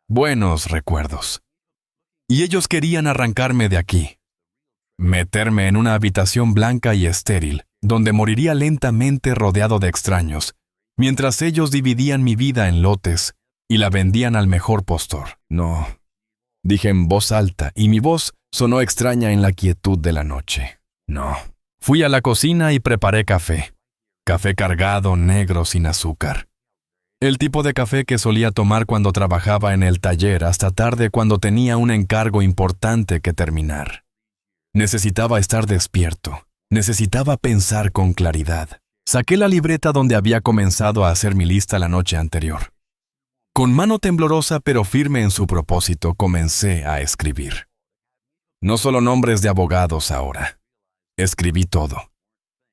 Buenos recuerdos. Y ellos querían arrancarme de aquí. Meterme en una habitación blanca y estéril, donde moriría lentamente rodeado de extraños, mientras ellos dividían mi vida en lotes y la vendían al mejor postor. No, dije en voz alta, y mi voz sonó extraña en la quietud de la noche. No. Fui a la cocina y preparé café. Café cargado, negro, sin azúcar. El tipo de café que solía tomar cuando trabajaba en el taller hasta tarde cuando tenía un encargo importante que terminar. Necesitaba estar despierto. Necesitaba pensar con claridad. Saqué la libreta donde había comenzado a hacer mi lista la noche anterior. Con mano temblorosa pero firme en su propósito, comencé a escribir. No solo nombres de abogados ahora. Escribí todo.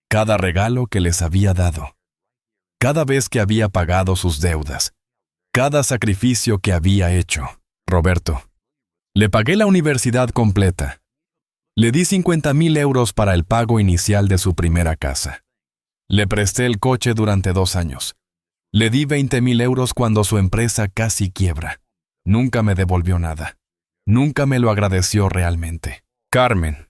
Cada regalo que les había dado. Cada vez que había pagado sus deudas. Cada sacrificio que había hecho. Roberto. Le pagué la universidad completa. Le di 50,000 euros para el pago inicial de su primera casa. Le presté el coche durante 2 años. Le di 20,000 euros cuando su empresa casi quiebra. Nunca me devolvió nada. Nunca me lo agradeció realmente. Carmen.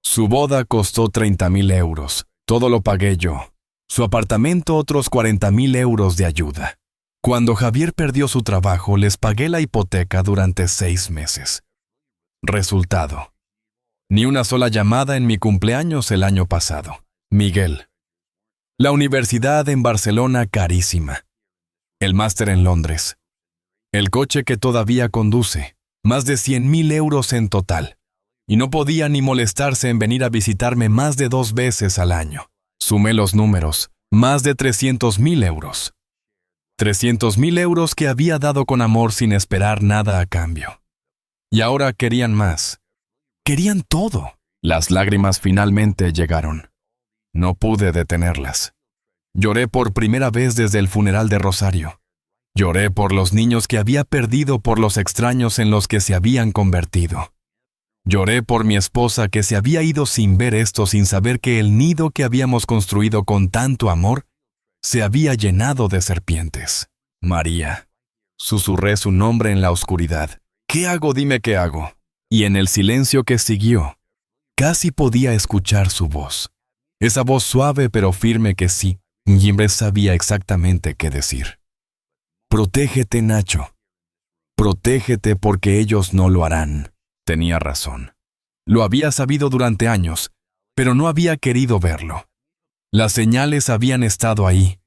Su boda costó 30,000 euros. Todo lo pagué yo. Su apartamento otros 40,000 euros de ayuda. Cuando Javier perdió su trabajo, les pagué la hipoteca durante 6 meses. Resultado. Ni una sola llamada en mi cumpleaños el año pasado. Miguel. La universidad en Barcelona carísima. El máster en Londres. El coche que todavía conduce. Más de 100,000 euros en total. Y no podía ni molestarse en venir a visitarme más de 2 veces al año. Sumé los números. Más de 300,000 euros. 300,000 euros que había dado con amor sin esperar nada a cambio. Y ahora querían más. Querían todo. Las lágrimas finalmente llegaron. No pude detenerlas. Lloré por primera vez desde el funeral de Rosario. Lloré por los niños que había perdido, por los extraños en los que se habían convertido. Lloré por mi esposa que se había ido sin ver esto, sin saber que el nido que habíamos construido con tanto amor se había llenado de serpientes. María. Susurré su nombre en la oscuridad. ¿Qué hago? Dime qué hago. Y en el silencio que siguió, casi podía escuchar su voz. Esa voz suave pero firme que sí, siempre sabía exactamente qué decir. Protégete, Nacho. Protégete porque ellos no lo harán. Tenía razón. Lo había sabido durante años, pero no había querido verlo. Las señales habían estado ahí,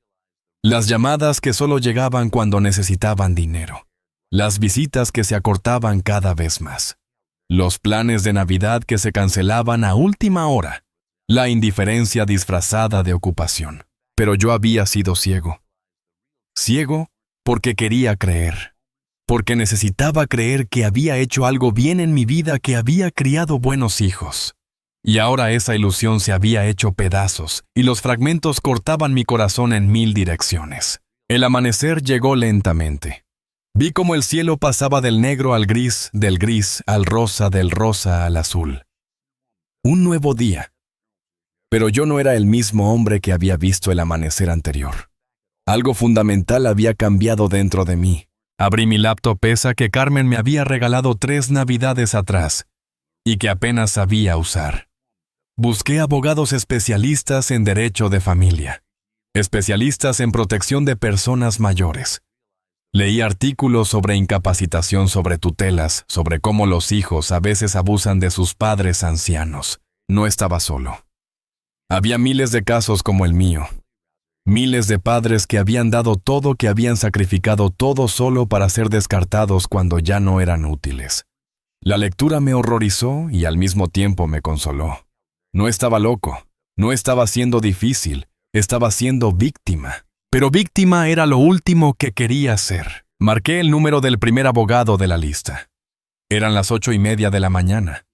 Las llamadas que solo llegaban cuando necesitaban dinero. Las visitas que se acortaban cada vez más. Los planes de Navidad que se cancelaban a última hora. La indiferencia disfrazada de ocupación. Pero yo había sido ciego. Ciego porque quería creer. Porque necesitaba creer que había hecho algo bien en mi vida, que había criado buenos hijos. Y ahora esa ilusión se había hecho pedazos, y los fragmentos cortaban mi corazón en 1000 direcciones. El amanecer llegó lentamente. Vi cómo el cielo pasaba del negro al gris, del gris al rosa, del rosa al azul. Un nuevo día. Pero yo no era el mismo hombre que había visto el amanecer anterior. Algo fundamental había cambiado dentro de mí. Abrí mi laptop esa que Carmen me había regalado 3 navidades atrás, y que apenas sabía usar. Busqué abogados especialistas en derecho de familia, especialistas en protección de personas mayores. Leí artículos sobre incapacitación, sobre tutelas, sobre cómo los hijos a veces abusan de sus padres ancianos. No estaba solo. Había miles de casos como el mío. Miles de padres que habían dado todo, que habían sacrificado todo solo para ser descartados cuando ya no eran útiles. La lectura me horrorizó y al mismo tiempo me consoló. No estaba loco, no estaba siendo difícil, estaba siendo víctima. Pero víctima era lo último que quería ser. Marqué el número del primer abogado de la lista. Eran las 8:30 de la mañana.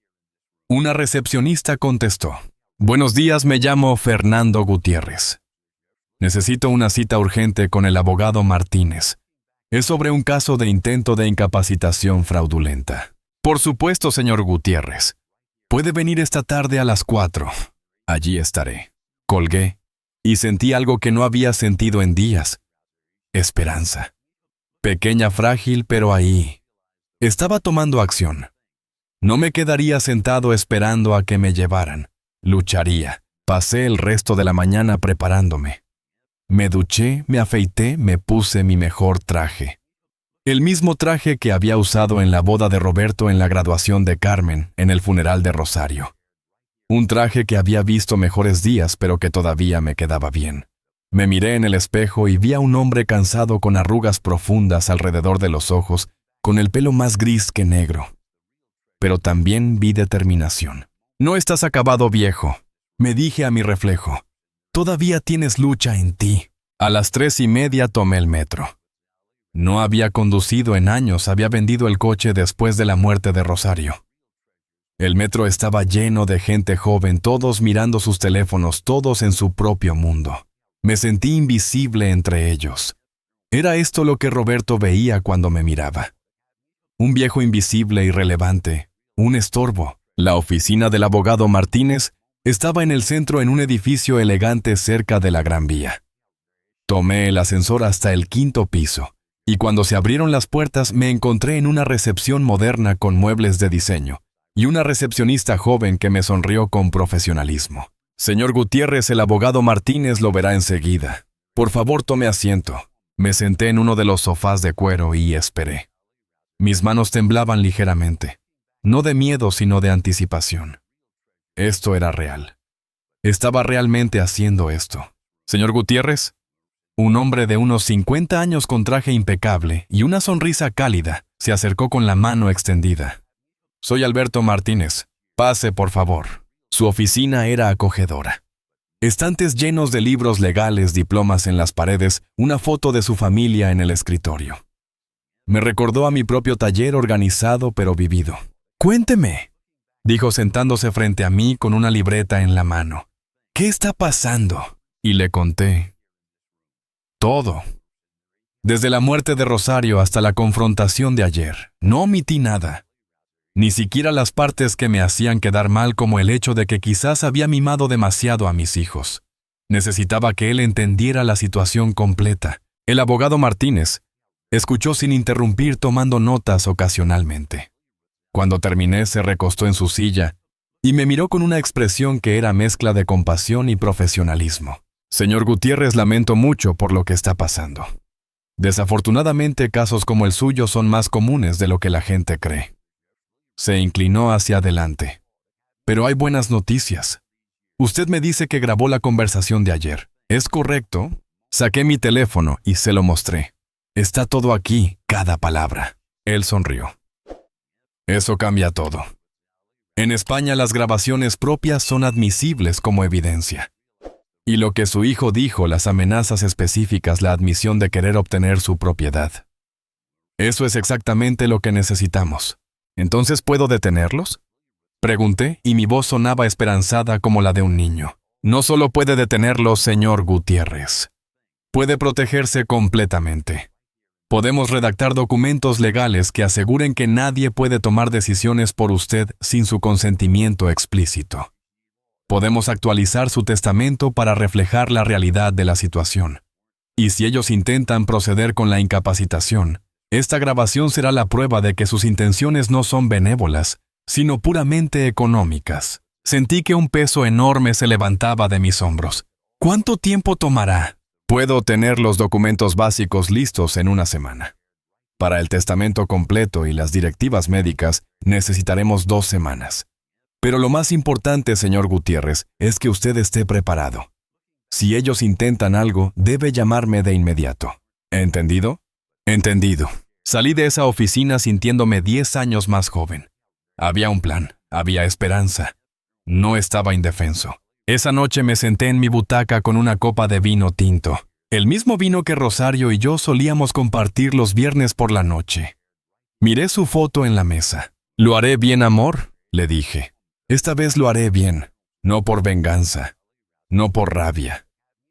Una recepcionista contestó. Buenos días, me llamo Fernando Gutiérrez. Necesito una cita urgente con el abogado Martínez. Es sobre un caso de intento de incapacitación fraudulenta. Por supuesto, señor Gutiérrez. Puede venir esta tarde a las 4. Allí estaré. Colgué y sentí algo que no había sentido en días. Esperanza. Pequeña, frágil, pero ahí. Estaba tomando acción. No me quedaría sentado esperando a que me llevaran. Lucharía. Pasé el resto de la mañana preparándome. Me duché, me afeité, me puse mi mejor traje. El mismo traje que había usado en la boda de Roberto, en la graduación de Carmen, en el funeral de Rosario. Un traje que había visto mejores días, pero que todavía me quedaba bien. Me miré en el espejo y vi a un hombre cansado con arrugas profundas alrededor de los ojos, con el pelo más gris que negro. Pero también vi determinación. No estás acabado, viejo, me dije a mi reflejo. Todavía tienes lucha en ti. A las 3:30 tomé el metro. No había conducido en años, había vendido el coche después de la muerte de Rosario. El metro estaba lleno de gente joven, todos mirando sus teléfonos, todos en su propio mundo. Me sentí invisible entre ellos. Era esto lo que Roberto veía cuando me miraba. Un viejo invisible, irrelevante, un estorbo. La oficina del abogado Martínez estaba en el centro, en un edificio elegante cerca de la Gran Vía. Tomé el ascensor hasta el 5º piso, y cuando se abrieron las puertas me encontré en una recepción moderna con muebles de diseño, y una recepcionista joven que me sonrió con profesionalismo. Señor Gutiérrez, el abogado Martínez lo verá enseguida. Por favor, tome asiento. Me senté en uno de los sofás de cuero y esperé. Mis manos temblaban ligeramente, no de miedo sino de anticipación. Esto era real. Estaba realmente haciendo esto. Señor Gutiérrez, un hombre de unos 50 años con traje impecable y una sonrisa cálida se acercó con la mano extendida. Soy Alberto Martínez. Pase, por favor. Su oficina era acogedora. Estantes llenos de libros legales, diplomas en las paredes, una foto de su familia en el escritorio. Me recordó a mi propio taller, organizado pero vivido. Cuénteme, dijo sentándose frente a mí con una libreta en la mano. ¿Qué está pasando? Y le conté. Todo. Desde la muerte de Rosario hasta la confrontación de ayer, no omití nada. Ni siquiera las partes que me hacían quedar mal, como el hecho de que quizás había mimado demasiado a mis hijos. Necesitaba que él entendiera la situación completa. El abogado Martínez escuchó sin interrumpir, tomando notas ocasionalmente. Cuando terminé, se recostó en su silla y me miró con una expresión que era mezcla de compasión y profesionalismo. Señor Gutiérrez, lamento mucho por lo que está pasando. Desafortunadamente, casos como el suyo son más comunes de lo que la gente cree. Se inclinó hacia adelante. Pero hay buenas noticias. Usted me dice que grabó la conversación de ayer. ¿Es correcto? Saqué mi teléfono y se lo mostré. Está todo aquí, cada palabra. Él sonrió. Eso cambia todo. En España las grabaciones propias son admisibles como evidencia. Y lo que su hijo dijo, las amenazas específicas, la admisión de querer obtener su propiedad. Eso es exactamente lo que necesitamos. ¿Entonces puedo detenerlos? Pregunté y mi voz sonaba esperanzada como la de un niño. No solo puede detenerlos, señor Gutiérrez. Puede protegerse completamente. Podemos redactar documentos legales que aseguren que nadie puede tomar decisiones por usted sin su consentimiento explícito. Podemos actualizar su testamento para reflejar la realidad de la situación. Y si ellos intentan proceder con la incapacitación, esta grabación será la prueba de que sus intenciones no son benévolas, sino puramente económicas. Sentí que un peso enorme se levantaba de mis hombros. ¿Cuánto tiempo tomará? Puedo tener los documentos básicos listos en una semana. Para el testamento completo y las directivas médicas necesitaremos 2 semanas. Pero lo más importante, señor Gutiérrez, es que usted esté preparado. Si ellos intentan algo, debe llamarme de inmediato. ¿Entendido? Entendido. Salí de esa oficina sintiéndome 10 años más joven. Había un plan, había esperanza. No estaba indefenso. Esa noche me senté en mi butaca con una copa de vino tinto, el mismo vino que Rosario y yo solíamos compartir los viernes por la noche. Miré su foto en la mesa. «¿Lo haré bien, amor?», le dije. «Esta vez lo haré bien, no por venganza, no por rabia,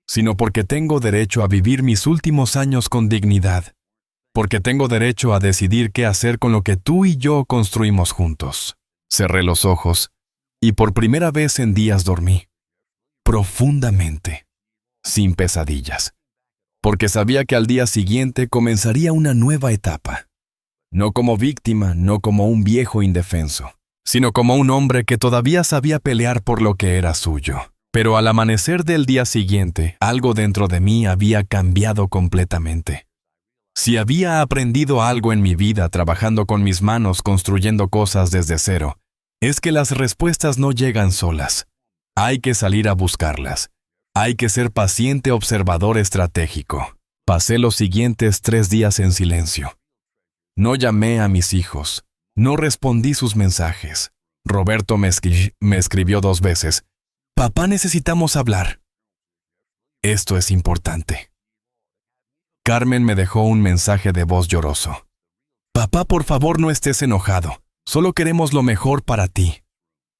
sino porque tengo derecho a vivir mis últimos años con dignidad, porque tengo derecho a decidir qué hacer con lo que tú y yo construimos juntos». Cerré los ojos y por primera vez en días dormí. Profundamente, sin pesadillas, porque sabía que al día siguiente comenzaría una nueva etapa. No como víctima, no como un viejo indefenso, sino como un hombre que todavía sabía pelear por lo que era suyo. Pero al amanecer del día siguiente, algo dentro de mí había cambiado completamente. Si había aprendido algo en mi vida trabajando con mis manos construyendo cosas desde cero, es que las respuestas no llegan solas. Hay que salir a buscarlas. Hay que ser paciente observador estratégico. Pasé los siguientes 3 días en silencio. No llamé a mis hijos. No respondí sus mensajes. Roberto me escribió 2 veces. «Papá, necesitamos hablar». Esto es importante. Carmen me dejó un mensaje de voz lloroso. «Papá, por favor, no estés enojado. Solo queremos lo mejor para ti».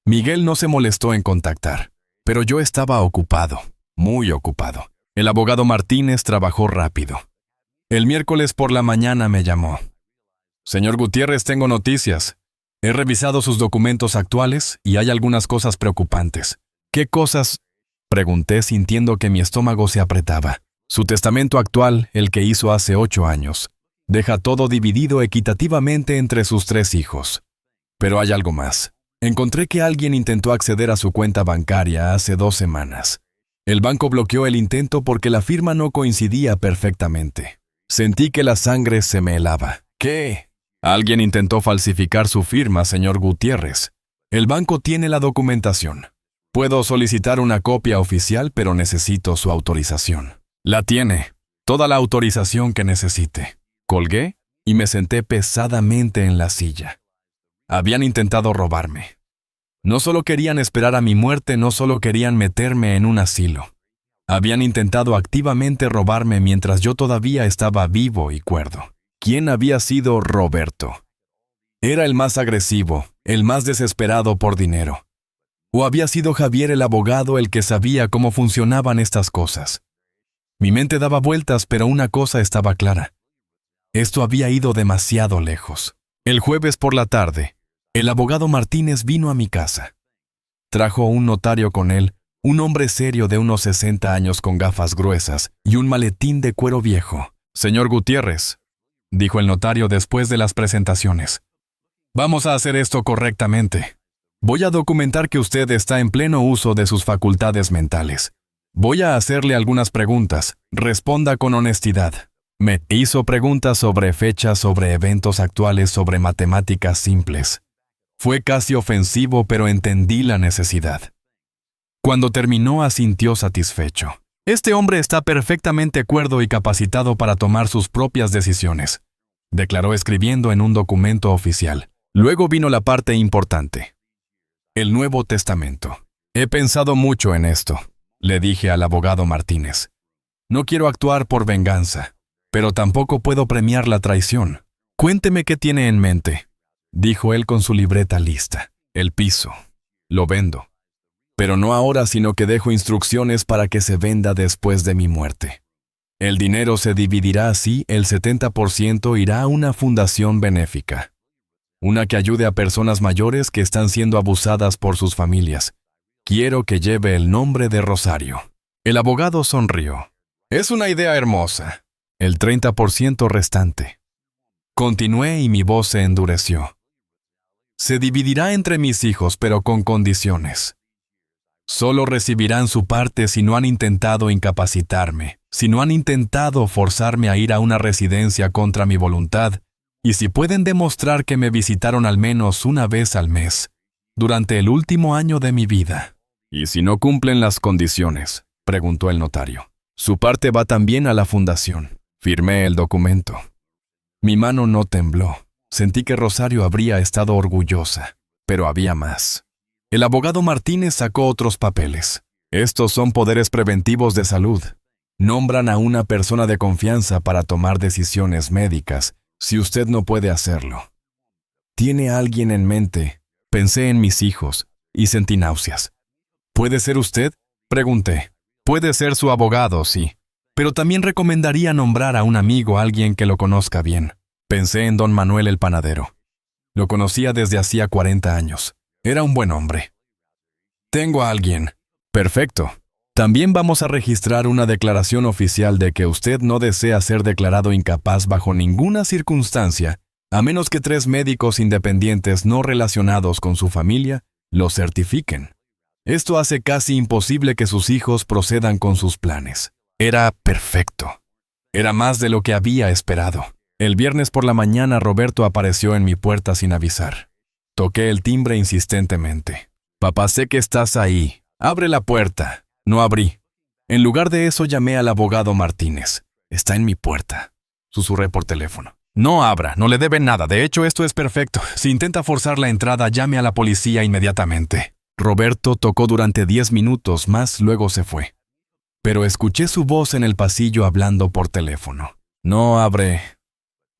Miguel no se molestó en contactar, pero yo estaba ocupado, muy ocupado. El abogado Martínez trabajó rápido. El miércoles por la mañana me llamó. «Señor Gutiérrez, tengo noticias. He revisado sus documentos actuales y hay algunas cosas preocupantes». «¿Qué cosas?», pregunté sintiendo que mi estómago se apretaba. «Su testamento actual, el que hizo hace 8 años, deja todo dividido equitativamente entre sus 3 hijos. Pero hay algo más. Encontré que alguien intentó acceder a su cuenta bancaria hace 2 semanas. El banco bloqueó el intento porque la firma no coincidía perfectamente. Sentí que la sangre se me helaba. ¿Qué? Alguien intentó falsificar su firma, señor Gutiérrez. El banco tiene la documentación. Puedo solicitar una copia oficial, pero necesito su autorización». «La tiene. Toda la autorización que necesite». Colgué y me senté pesadamente en la silla. Habían intentado robarme. No solo querían esperar a mi muerte, no solo querían meterme en un asilo. Habían intentado activamente robarme mientras yo todavía estaba vivo y cuerdo. ¿Quién había sido Roberto? ¿Era el más agresivo, el más desesperado por dinero? ¿O había sido Javier el abogado el que sabía cómo funcionaban estas cosas? Mi mente daba vueltas, pero una cosa estaba clara. Esto había ido demasiado lejos. El jueves por la tarde, el abogado Martínez vino a mi casa. Trajo un notario con él, un hombre serio de unos 60 años con gafas gruesas y un maletín de cuero viejo. «Señor Gutiérrez», dijo el notario después de las presentaciones, «vamos a hacer esto correctamente. Voy a documentar que usted está en pleno uso de sus facultades mentales. Voy a hacerle algunas preguntas. Responda con honestidad». Me hizo preguntas sobre fechas, sobre eventos actuales, sobre matemáticas simples. Fue casi ofensivo, pero entendí la necesidad. Cuando terminó, asintió satisfecho. Este hombre está perfectamente cuerdo y capacitado para tomar sus propias decisiones, declaró escribiendo en un documento oficial. Luego vino la parte importante. El Nuevo Testamento. He pensado mucho en esto, le dije al abogado Martínez. No quiero actuar por venganza, pero tampoco puedo premiar la traición. Cuénteme qué tiene en mente, dijo él con su libreta lista. El piso. Lo vendo. Pero no ahora, sino que dejo instrucciones para que se venda después de mi muerte. El dinero se dividirá así, el 70% irá a una fundación benéfica. Una que ayude a personas mayores que están siendo abusadas por sus familias. Quiero que lleve el nombre de Rosario. El abogado sonrió. Es una idea hermosa. El 30% restante. Continué y mi voz se endureció. Se dividirá entre mis hijos, pero con condiciones. Solo recibirán su parte si no han intentado incapacitarme, si no han intentado forzarme a ir a una residencia contra mi voluntad, y si pueden demostrar que me visitaron al menos una vez al mes, durante el último año de mi vida. ¿Y si no cumplen las condiciones?, preguntó el notario. Su parte va también a la fundación. Firmé el documento. Mi mano no tembló. Sentí que Rosario habría estado orgullosa, pero había más. El abogado Martínez sacó otros papeles. Estos son poderes preventivos de salud. Nombran a una persona de confianza para tomar decisiones médicas, si usted no puede hacerlo. ¿Tiene a alguien en mente? Pensé en mis hijos y sentí náuseas. ¿Puede ser usted?, pregunté. Puede ser su abogado, sí. Pero también recomendaría nombrar a un amigo, alguien que lo conozca bien. Pensé en don Manuel el panadero. Lo conocía desde hacía 40 años. Era un buen hombre. Tengo a alguien. Perfecto. También vamos a registrar una declaración oficial de que usted no desea ser declarado incapaz bajo ninguna circunstancia, a menos que 3 médicos independientes no relacionados con su familia lo certifiquen. Esto hace casi imposible que sus hijos procedan con sus planes. Era perfecto. Era más de lo que había esperado. El viernes por la mañana Roberto apareció en mi puerta sin avisar. Toqué el timbre insistentemente. Papá, sé que estás ahí. Abre la puerta. No abrí. En lugar de eso llamé al abogado Martínez. Está en mi puerta. Susurré por teléfono. No abra, no le debe nada. De hecho, esto es perfecto. Si intenta forzar la entrada, llame a la policía inmediatamente. Roberto tocó durante 10 minutos más, luego se fue. Pero escuché su voz en el pasillo hablando por teléfono. No abre.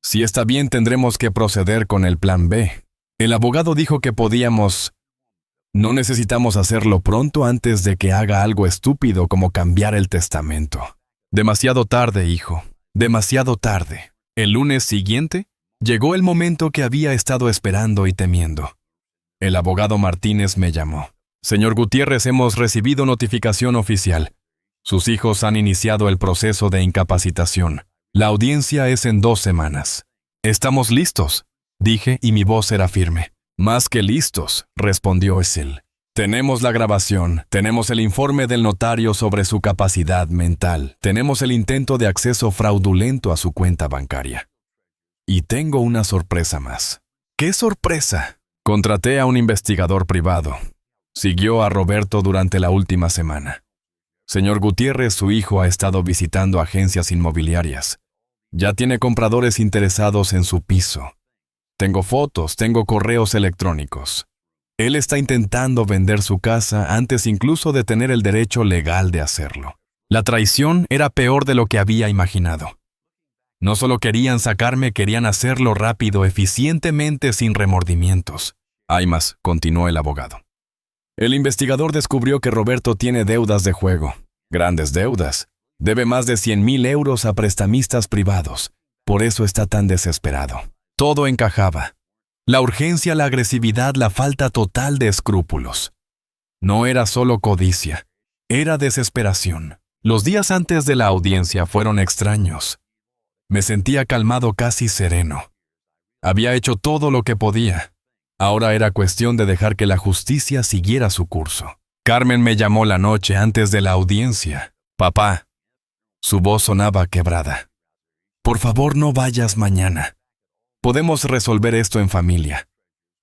Si está bien, tendremos que proceder con el plan B. El abogado dijo que podíamos... No necesitamos hacerlo pronto antes de que haga algo estúpido como cambiar el testamento. Demasiado tarde, hijo. Demasiado tarde. El lunes siguiente, llegó el momento que había estado esperando y temiendo. El abogado Martínez me llamó. Señor Gutiérrez, hemos recibido notificación oficial. Sus hijos han iniciado el proceso de incapacitación. La audiencia es en 2 semanas. Estamos listos, dije y mi voz era firme. Más que listos, respondió Esil. Tenemos la grabación, tenemos el informe del notario sobre su capacidad mental, tenemos el intento de acceso fraudulento a su cuenta bancaria. Y tengo una sorpresa más. ¿Qué sorpresa? Contraté a un investigador privado. Siguió a Roberto durante la última semana. Señor Gutiérrez, su hijo ha estado visitando agencias inmobiliarias. Ya tiene compradores interesados en su piso. Tengo fotos, tengo correos electrónicos. Él está intentando vender su casa antes incluso de tener el derecho legal de hacerlo. La traición era peor de lo que había imaginado. No solo querían sacarme, querían hacerlo rápido, eficientemente, sin remordimientos. Hay más, continuó el abogado. El investigador descubrió que Roberto tiene deudas de juego. Grandes deudas. Debe más de 100,000 euros a prestamistas privados. Por eso está tan desesperado. Todo encajaba. La urgencia, la agresividad, la falta total de escrúpulos. No era solo codicia, era desesperación. Los días antes de la audiencia fueron extraños. Me sentía calmado, casi sereno. Había hecho todo lo que podía. Ahora era cuestión de dejar que la justicia siguiera su curso. Carmen me llamó la noche antes de la audiencia. Papá. Su voz sonaba quebrada. Por favor, no vayas mañana. Podemos resolver esto en familia.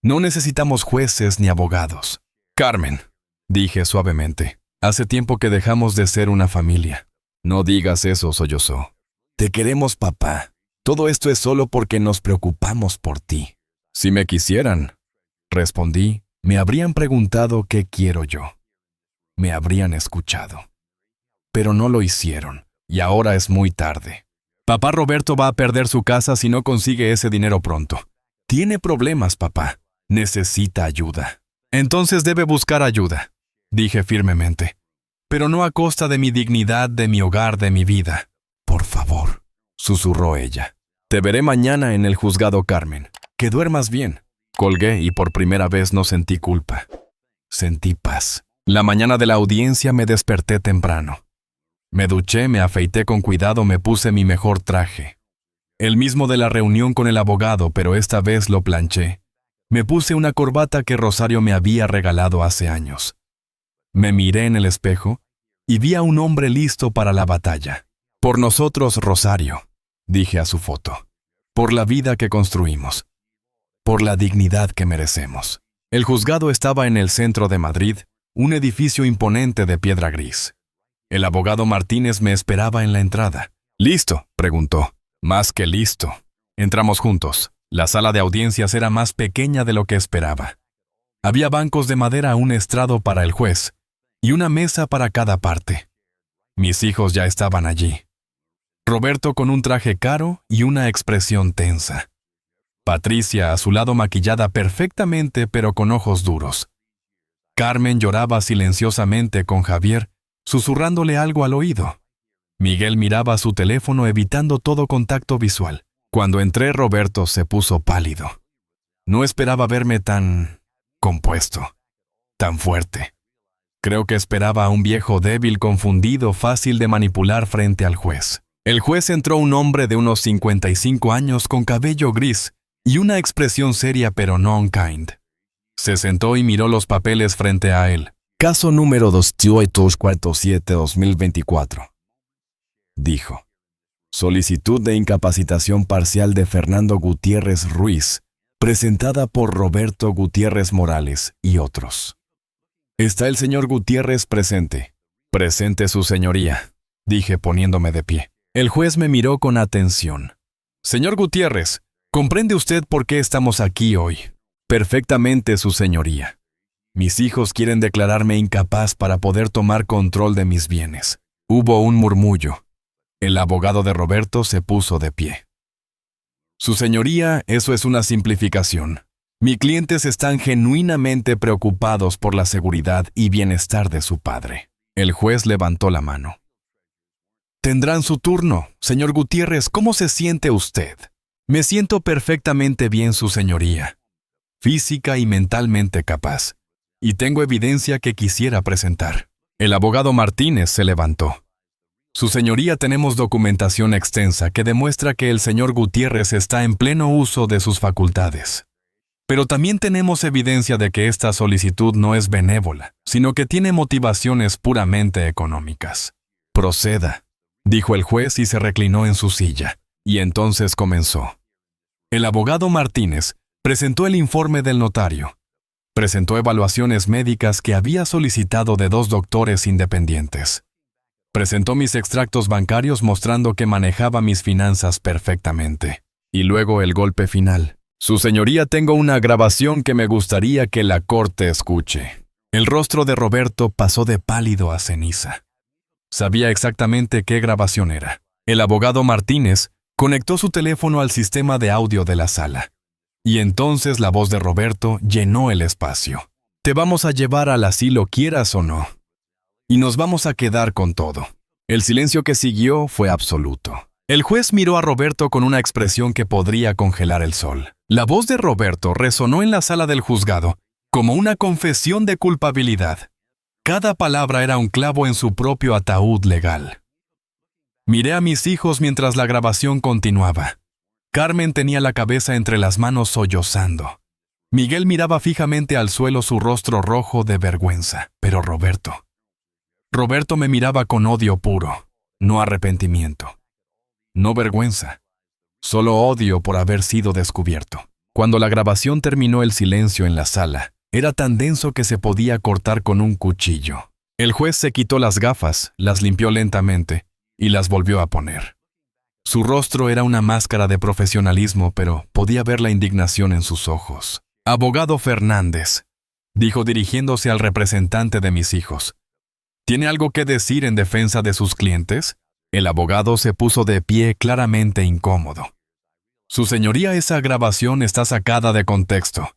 No necesitamos jueces ni abogados. Carmen, dije suavemente, hace tiempo que dejamos de ser una familia. No digas eso, sollozó. Te queremos, papá. Todo esto es solo porque nos preocupamos por ti. Si me quisieran, respondí, me habrían preguntado qué quiero yo. Me habrían escuchado. Pero no lo hicieron, y ahora es muy tarde. Papá Roberto va a perder su casa si no consigue ese dinero pronto. Tiene problemas, papá. Necesita ayuda. Entonces debe buscar ayuda, dije firmemente. Pero no a costa de mi dignidad, de mi hogar, de mi vida. Por favor, susurró ella. Te veré mañana en el juzgado, Carmen. Que duermas bien. Colgué y por primera vez no sentí culpa. Sentí paz. La mañana de la audiencia me desperté temprano. Me duché, me afeité con cuidado, me puse mi mejor traje. El mismo de la reunión con el abogado, pero esta vez lo planché. Me puse una corbata que Rosario me había regalado hace años. Me miré en el espejo y vi a un hombre listo para la batalla. Por nosotros, Rosario, dije a su foto. Por la vida que construimos. Por la dignidad que merecemos. El juzgado estaba en el centro de Madrid, un edificio imponente de piedra gris. El abogado Martínez me esperaba en la entrada. ¿Listo?, preguntó. Más que listo. Entramos juntos. La sala de audiencias era más pequeña de lo que esperaba. Había bancos de madera, un estrado para el juez y una mesa para cada parte. Mis hijos ya estaban allí. Roberto con un traje caro y una expresión tensa. Patricia a su lado maquillada perfectamente pero con ojos duros. Carmen lloraba silenciosamente con Javier, susurrándole algo al oído. Miguel miraba su teléfono evitando todo contacto visual. Cuando entré, Roberto se puso pálido. No esperaba verme tan compuesto, tan fuerte. Creo que esperaba a un viejo débil, confundido, fácil de manipular frente al juez. El juez entró un hombre de unos 55 años con cabello gris y una expresión seria pero non-kind. Se sentó y miró los papeles frente a él. Caso número 247-2024. Dijo. Solicitud de incapacitación parcial de Fernando Gutiérrez Ruiz, presentada por Roberto Gutiérrez Morales y otros. ¿Está el señor Gutiérrez presente? Presente, su señoría, dije poniéndome de pie. El juez me miró con atención. Señor Gutiérrez, ¿comprende usted por qué estamos aquí hoy? Perfectamente, su señoría. Mis hijos quieren declararme incapaz para poder tomar control de mis bienes. Hubo un murmullo. El abogado de Roberto se puso de pie. Su señoría, eso es una simplificación. Mis clientes están genuinamente preocupados por la seguridad y bienestar de su padre. El juez levantó la mano. Tendrán su turno. Señor Gutiérrez, ¿cómo se siente usted? Me siento perfectamente bien, su señoría. Física y mentalmente capaz. Y tengo evidencia que quisiera presentar. El abogado Martínez se levantó. Su señoría, tenemos documentación extensa que demuestra que el señor Gutiérrez está en pleno uso de sus facultades. Pero también tenemos evidencia de que esta solicitud no es benévola, sino que tiene motivaciones puramente económicas. Proceda, dijo el juez y se reclinó en su silla, y entonces comenzó. El abogado Martínez presentó el informe del notario. Presentó evaluaciones médicas que había solicitado de 2 doctores independientes. Presentó mis extractos bancarios mostrando que manejaba mis finanzas perfectamente. Y luego el golpe final. Su señoría, tengo una grabación que me gustaría que la corte escuche. El rostro de Roberto pasó de pálido a ceniza. Sabía exactamente qué grabación era. El abogado Martínez conectó su teléfono al sistema de audio de la sala. Y entonces la voz de Roberto llenó el espacio. Te vamos a llevar al asilo, quieras o no. Y nos vamos a quedar con todo. El silencio que siguió fue absoluto. El juez miró a Roberto con una expresión que podría congelar el sol. La voz de Roberto resonó en la sala del juzgado como una confesión de culpabilidad. Cada palabra era un clavo en su propio ataúd legal. Miré a mis hijos mientras la grabación continuaba. Carmen tenía la cabeza entre las manos sollozando. Miguel miraba fijamente al suelo, su rostro rojo de vergüenza. Pero Roberto me miraba con odio puro, no arrepentimiento. No vergüenza, solo odio por haber sido descubierto. Cuando la grabación terminó, el silencio en la sala era tan denso que se podía cortar con un cuchillo. El juez se quitó las gafas, las limpió lentamente y las volvió a poner. Su rostro era una máscara de profesionalismo, pero podía ver la indignación en sus ojos. «Abogado Fernández», dijo dirigiéndose al representante de mis hijos. «¿Tiene algo que decir en defensa de sus clientes?» El abogado se puso de pie claramente incómodo. «Su señoría, esa grabación está sacada de contexto.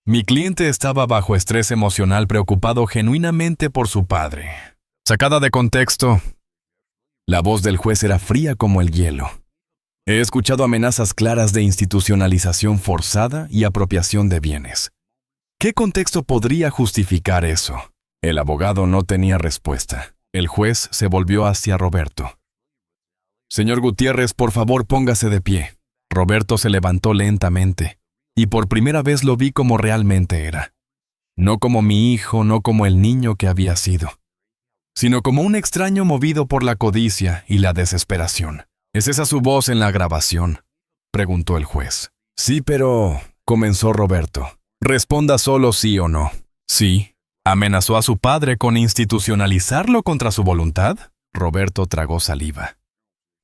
Mi cliente estaba bajo estrés emocional, preocupado genuinamente por su padre». «Sacada de contexto». La voz del juez era fría como el hielo. «He escuchado amenazas claras de institucionalización forzada y apropiación de bienes. ¿Qué contexto podría justificar eso?» El abogado no tenía respuesta. El juez se volvió hacia Roberto. «Señor Gutiérrez, por favor, póngase de pie». Roberto se levantó lentamente, y por primera vez lo vi como realmente era. No como mi hijo, no como el niño que había sido, sino como un extraño movido por la codicia y la desesperación. «¿Es esa su voz en la grabación?», preguntó el juez. «Sí, pero…», comenzó Roberto. «Responda solo sí o no». «Sí». ¿Amenazó a su padre con institucionalizarlo contra su voluntad?» Roberto tragó saliva.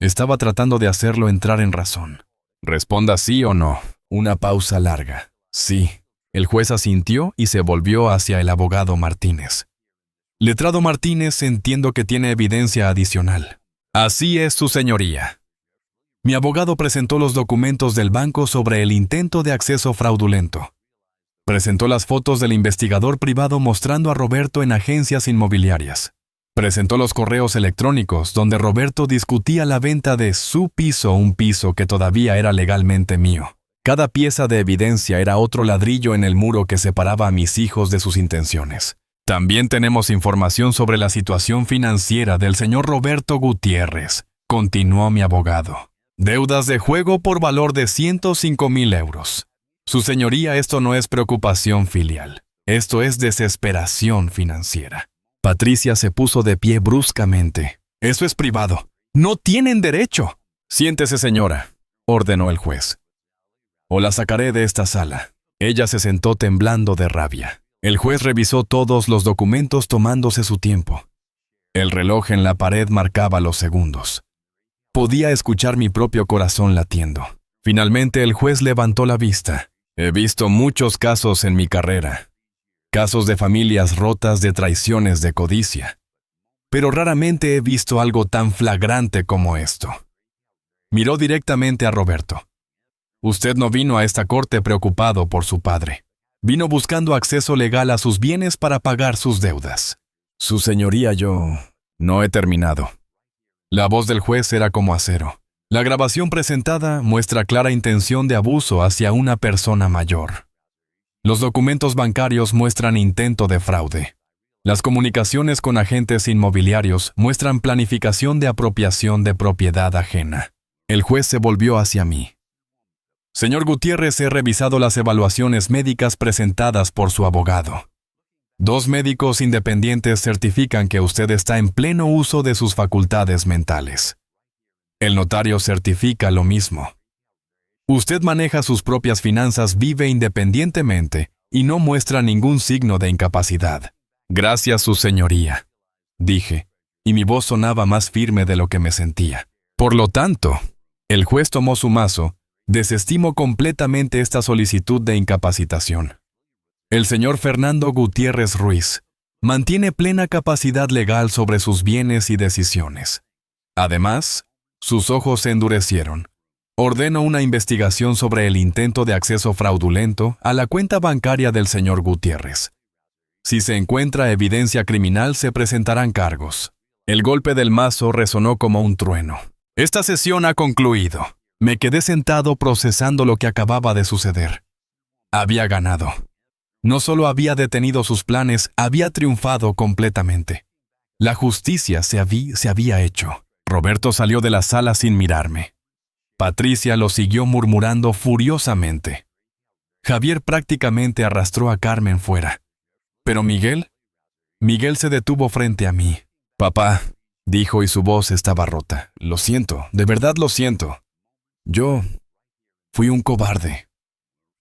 Estaba tratando de hacerlo entrar en razón. «Responda sí o no». Una pausa larga. «Sí». El juez asintió y se volvió hacia el abogado Martínez. «Letrado Martínez, entiendo que tiene evidencia adicional». «Así es, su señoría». Mi abogado presentó los documentos del banco sobre el intento de acceso fraudulento. Presentó las fotos del investigador privado mostrando a Roberto en agencias inmobiliarias. Presentó los correos electrónicos donde Roberto discutía la venta de su piso, un piso que todavía era legalmente mío. Cada pieza de evidencia era otro ladrillo en el muro que separaba a mis hijos de sus intenciones. «También tenemos información sobre la situación financiera del señor Roberto Gutiérrez», continuó mi abogado. «Deudas de juego por valor de 105,000 euros. Su señoría, esto no es preocupación filial. Esto es desesperación financiera». Patricia se puso de pie bruscamente. «Eso es privado. No tienen derecho». «Siéntese, señora», ordenó el juez. «O la sacaré de esta sala». Ella se sentó temblando de rabia. El juez revisó todos los documentos tomándose su tiempo. El reloj en la pared marcaba los segundos. Podía escuchar mi propio corazón latiendo. Finalmente el juez levantó la vista. «He visto muchos casos en mi carrera. Casos de familias rotas, de traiciones, de codicia. Pero raramente he visto algo tan flagrante como esto». Miró directamente a Roberto. «Usted no vino a esta corte preocupado por su padre. Vino buscando acceso legal a sus bienes para pagar sus deudas». «Su señoría, yo no he terminado». La voz del juez era como acero. La grabación presentada muestra clara intención de abuso hacia una persona mayor. Los documentos bancarios muestran intento de fraude. Las comunicaciones con agentes inmobiliarios muestran planificación de apropiación de propiedad ajena. El juez se volvió hacia mí. «Señor Gutiérrez, he revisado las evaluaciones médicas presentadas por su abogado. 2 médicos independientes certifican que usted está en pleno uso de sus facultades mentales. El notario certifica lo mismo. Usted maneja sus propias finanzas, vive independientemente y no muestra ningún signo de incapacidad». «Gracias, su señoría», dije, y mi voz sonaba más firme de lo que me sentía. «Por lo tanto», el juez tomó su mazo, «desestimo completamente esta solicitud de incapacitación. El señor Fernando Gutiérrez Ruiz mantiene plena capacidad legal sobre sus bienes y decisiones. Además, sus ojos se endurecieron. Ordeno una investigación sobre el intento de acceso fraudulento a la cuenta bancaria del señor Gutiérrez. Si se encuentra evidencia criminal, se presentarán cargos». El golpe del mazo resonó como un trueno. «Esta sesión ha concluido». Me quedé sentado procesando lo que acababa de suceder. Había ganado. No solo había detenido sus planes, había triunfado completamente. La justicia se había hecho. Roberto salió de la sala sin mirarme. Patricia lo siguió murmurando furiosamente. Javier prácticamente arrastró a Carmen fuera. Pero Miguel se detuvo frente a mí. «Papá», dijo y su voz estaba rota. «Lo siento, de verdad lo siento. Yo fui un cobarde.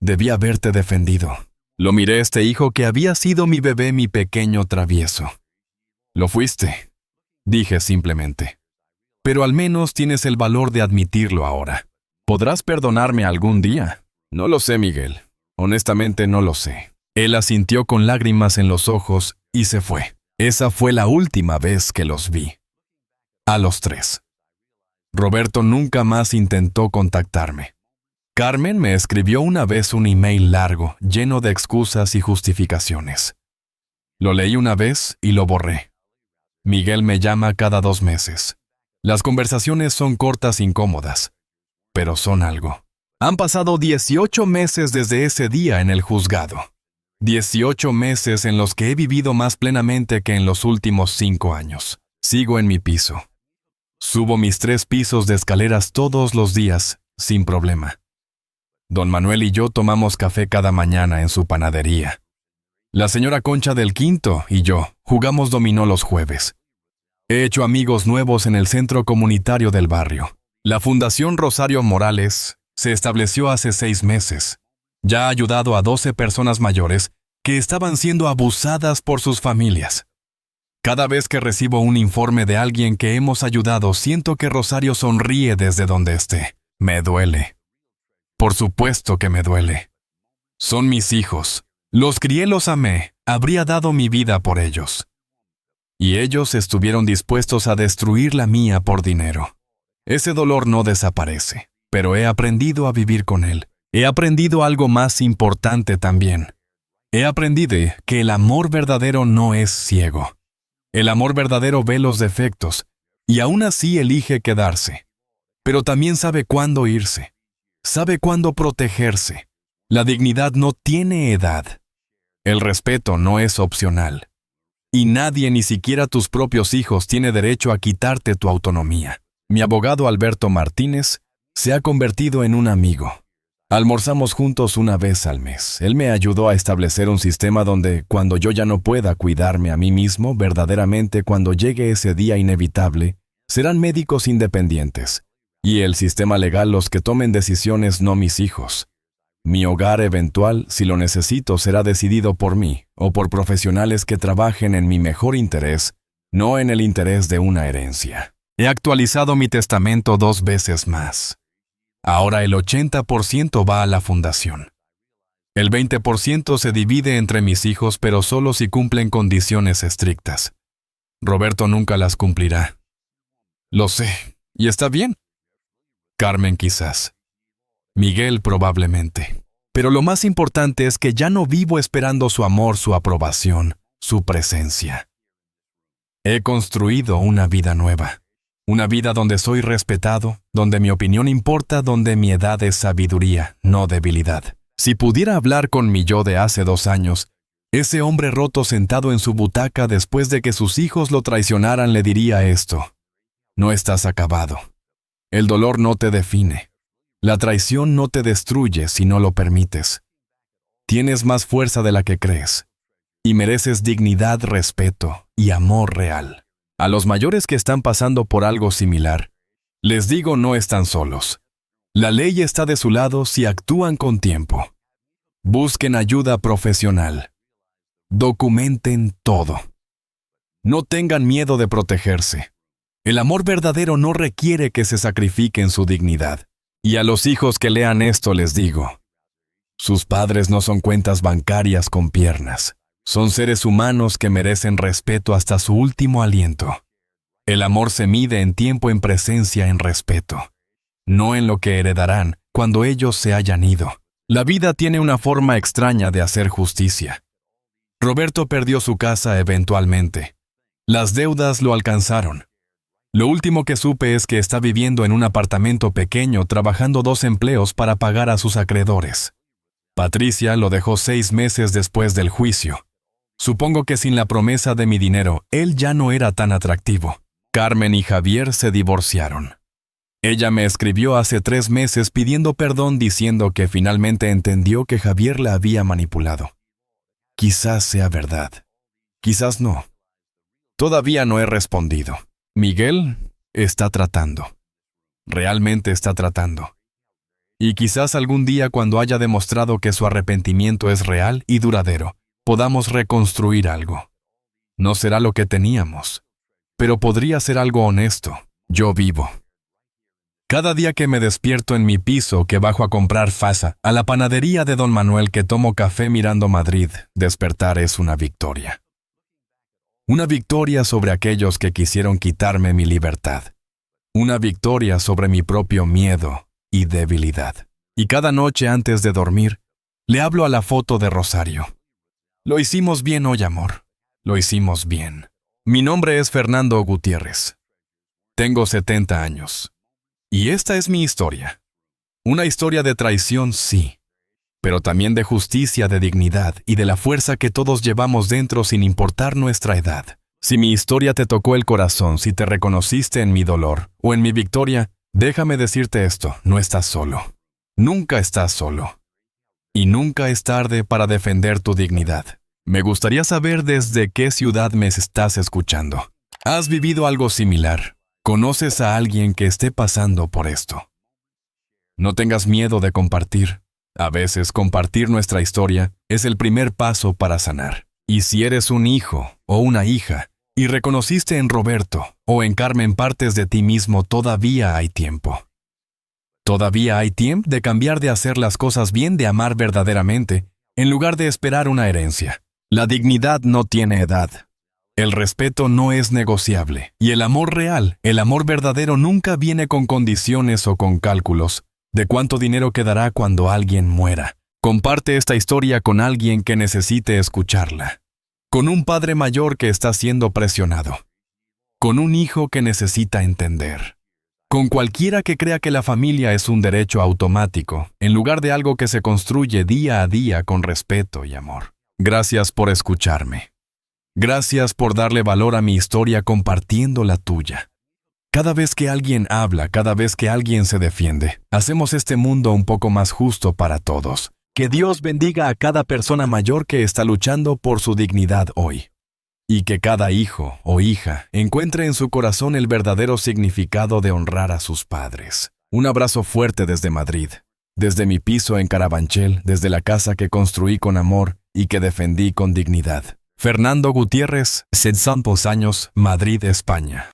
Debí haberte defendido». Lo miré, este hijo que había sido mi bebé, mi pequeño travieso. «Lo fuiste», dije simplemente. pero al menos tienes el valor de admitirlo ahora. ¿Podrás perdonarme algún día? No lo sé, Miguel. Honestamente no lo sé. Él asintió con lágrimas en los ojos y se fue. Esa fue la última vez que los vi. A los 3. Roberto nunca más intentó contactarme. Carmen me escribió una vez un email largo, lleno de excusas y justificaciones. Lo leí una vez y lo borré. Miguel me llama cada 2 meses. Las conversaciones son cortas e incómodas, pero son algo. Han pasado 18 meses desde ese día en el juzgado. 18 meses en los que he vivido más plenamente que en los últimos 5 años. Sigo en mi piso. Subo mis 3 pisos de escaleras todos los días, sin problema. Don Manuel y yo tomamos café cada mañana en su panadería. La señora Concha del Quinto y yo jugamos dominó los jueves. He hecho amigos nuevos en el centro comunitario del barrio. La Fundación Rosario Morales se estableció hace 6 meses. Ya ha ayudado a 12 personas mayores que estaban siendo abusadas por sus familias. Cada vez que recibo un informe de alguien que hemos ayudado, siento que Rosario sonríe desde donde esté. Me duele. Por supuesto que me duele. Son mis hijos. Los crié, los amé. Habría dado mi vida por ellos. Y ellos estuvieron dispuestos a destruir la mía por dinero. Ese dolor no desaparece, pero he aprendido a vivir con él. He aprendido algo más importante también. He aprendido que el amor verdadero no es ciego. El amor verdadero ve los defectos y aún así elige quedarse. Pero también sabe cuándo irse. Sabe cuándo protegerse. La dignidad no tiene edad. El respeto no es opcional. Y nadie, ni siquiera tus propios hijos, tiene derecho a quitarte tu autonomía. Mi abogado Alberto Martínez se ha convertido en un amigo. Almorzamos juntos una vez al mes. Él me ayudó a establecer un sistema donde, cuando yo ya no pueda cuidarme a mí mismo, verdaderamente cuando llegue ese día inevitable, serán médicos independientes. Y el sistema legal los que tomen decisiones, no mis hijos. Mi hogar eventual, si lo necesito, será decidido por mí o por profesionales que trabajen en mi mejor interés, no en el interés de una herencia. He actualizado mi testamento 2 veces más. Ahora el 80% va a la fundación. El 20% se divide entre mis hijos, pero solo si cumplen condiciones estrictas. Roberto nunca las cumplirá. Lo sé, y está bien. Carmen quizás. Miguel probablemente. Pero lo más importante es que ya no vivo esperando su amor, su aprobación, su presencia. He construido una vida nueva. Una vida donde soy respetado, donde mi opinión importa, donde mi edad es sabiduría, no debilidad. Si pudiera hablar con mi yo de hace 2 años, ese hombre roto sentado en su butaca después de que sus hijos lo traicionaran, le diría esto: no estás acabado. El dolor no te define. La traición no te destruye si no lo permites. Tienes más fuerza de la que crees. Y mereces dignidad, respeto y amor real. A los mayores que están pasando por algo similar, les digo, no están solos. La ley está de su lado si actúan con tiempo. Busquen ayuda profesional. Documenten todo. No tengan miedo de protegerse. El amor verdadero no requiere que se sacrifiquen su dignidad. Y a los hijos que lean esto les digo, sus padres no son cuentas bancarias con piernas. Son seres humanos que merecen respeto hasta su último aliento. El amor se mide en tiempo, en presencia, en respeto. No en lo que heredarán cuando ellos se hayan ido. La vida tiene una forma extraña de hacer justicia. Roberto perdió su casa eventualmente. Las deudas lo alcanzaron. Lo último que supe es que está viviendo en un apartamento pequeño, trabajando 2 empleos para pagar a sus acreedores. Patricia lo dejó 6 meses después del juicio. Supongo que sin la promesa de mi dinero, él ya no era tan atractivo. Carmen y Javier se divorciaron. Ella me escribió hace 3 meses pidiendo perdón, diciendo que finalmente entendió que Javier la había manipulado. Quizás sea verdad. Quizás no. Todavía no he respondido. Miguel está tratando. Realmente está tratando. Y quizás algún día, cuando haya demostrado que su arrepentimiento es real y duradero, podamos reconstruir algo. No será lo que teníamos, pero podría ser algo honesto. Yo vivo. Cada día que me despierto en mi piso, que bajo a comprar fasa, a la panadería de don Manuel, que tomo café mirando Madrid, despertar es una victoria. Una victoria sobre aquellos que quisieron quitarme mi libertad. Una victoria sobre mi propio miedo y debilidad. Y cada noche antes de dormir, le hablo a la foto de Rosario. Lo hicimos bien hoy, amor. Lo hicimos bien. Mi nombre es Fernando Gutiérrez. Tengo 70 años. Y esta es mi historia. Una historia de traición, sí, pero también de justicia, de dignidad y de la fuerza que todos llevamos dentro sin importar nuestra edad. Si mi historia te tocó el corazón, si te reconociste en mi dolor o en mi victoria, déjame decirte esto, no estás solo. Nunca estás solo. Y nunca es tarde para defender tu dignidad. Me gustaría saber desde qué ciudad me estás escuchando. ¿Has vivido algo similar? ¿Conoces a alguien que esté pasando por esto? No tengas miedo de compartir. A veces compartir nuestra historia es el primer paso para sanar. Y si eres un hijo o una hija y reconociste en Roberto o en Carmen partes de ti mismo, todavía hay tiempo. Todavía hay tiempo de cambiar, de hacer las cosas bien, de amar verdaderamente, en lugar de esperar una herencia. La dignidad no tiene edad. El respeto no es negociable. Y el amor real, el amor verdadero, nunca viene con condiciones o con cálculos de cuánto dinero quedará cuando alguien muera. Comparte esta historia con alguien que necesite escucharla. Con un padre mayor que está siendo presionado. Con un hijo que necesita entender. Con cualquiera que crea que la familia es un derecho automático, en lugar de algo que se construye día a día con respeto y amor. Gracias por escucharme. Gracias por darle valor a mi historia compartiendo la tuya. Cada vez que alguien habla, cada vez que alguien se defiende, hacemos este mundo un poco más justo para todos. Que Dios bendiga a cada persona mayor que está luchando por su dignidad hoy. Y que cada hijo o hija encuentre en su corazón el verdadero significado de honrar a sus padres. Un abrazo fuerte desde Madrid, desde mi piso en Carabanchel, desde la casa que construí con amor y que defendí con dignidad. Fernando Gutiérrez, 60 años, Madrid, España.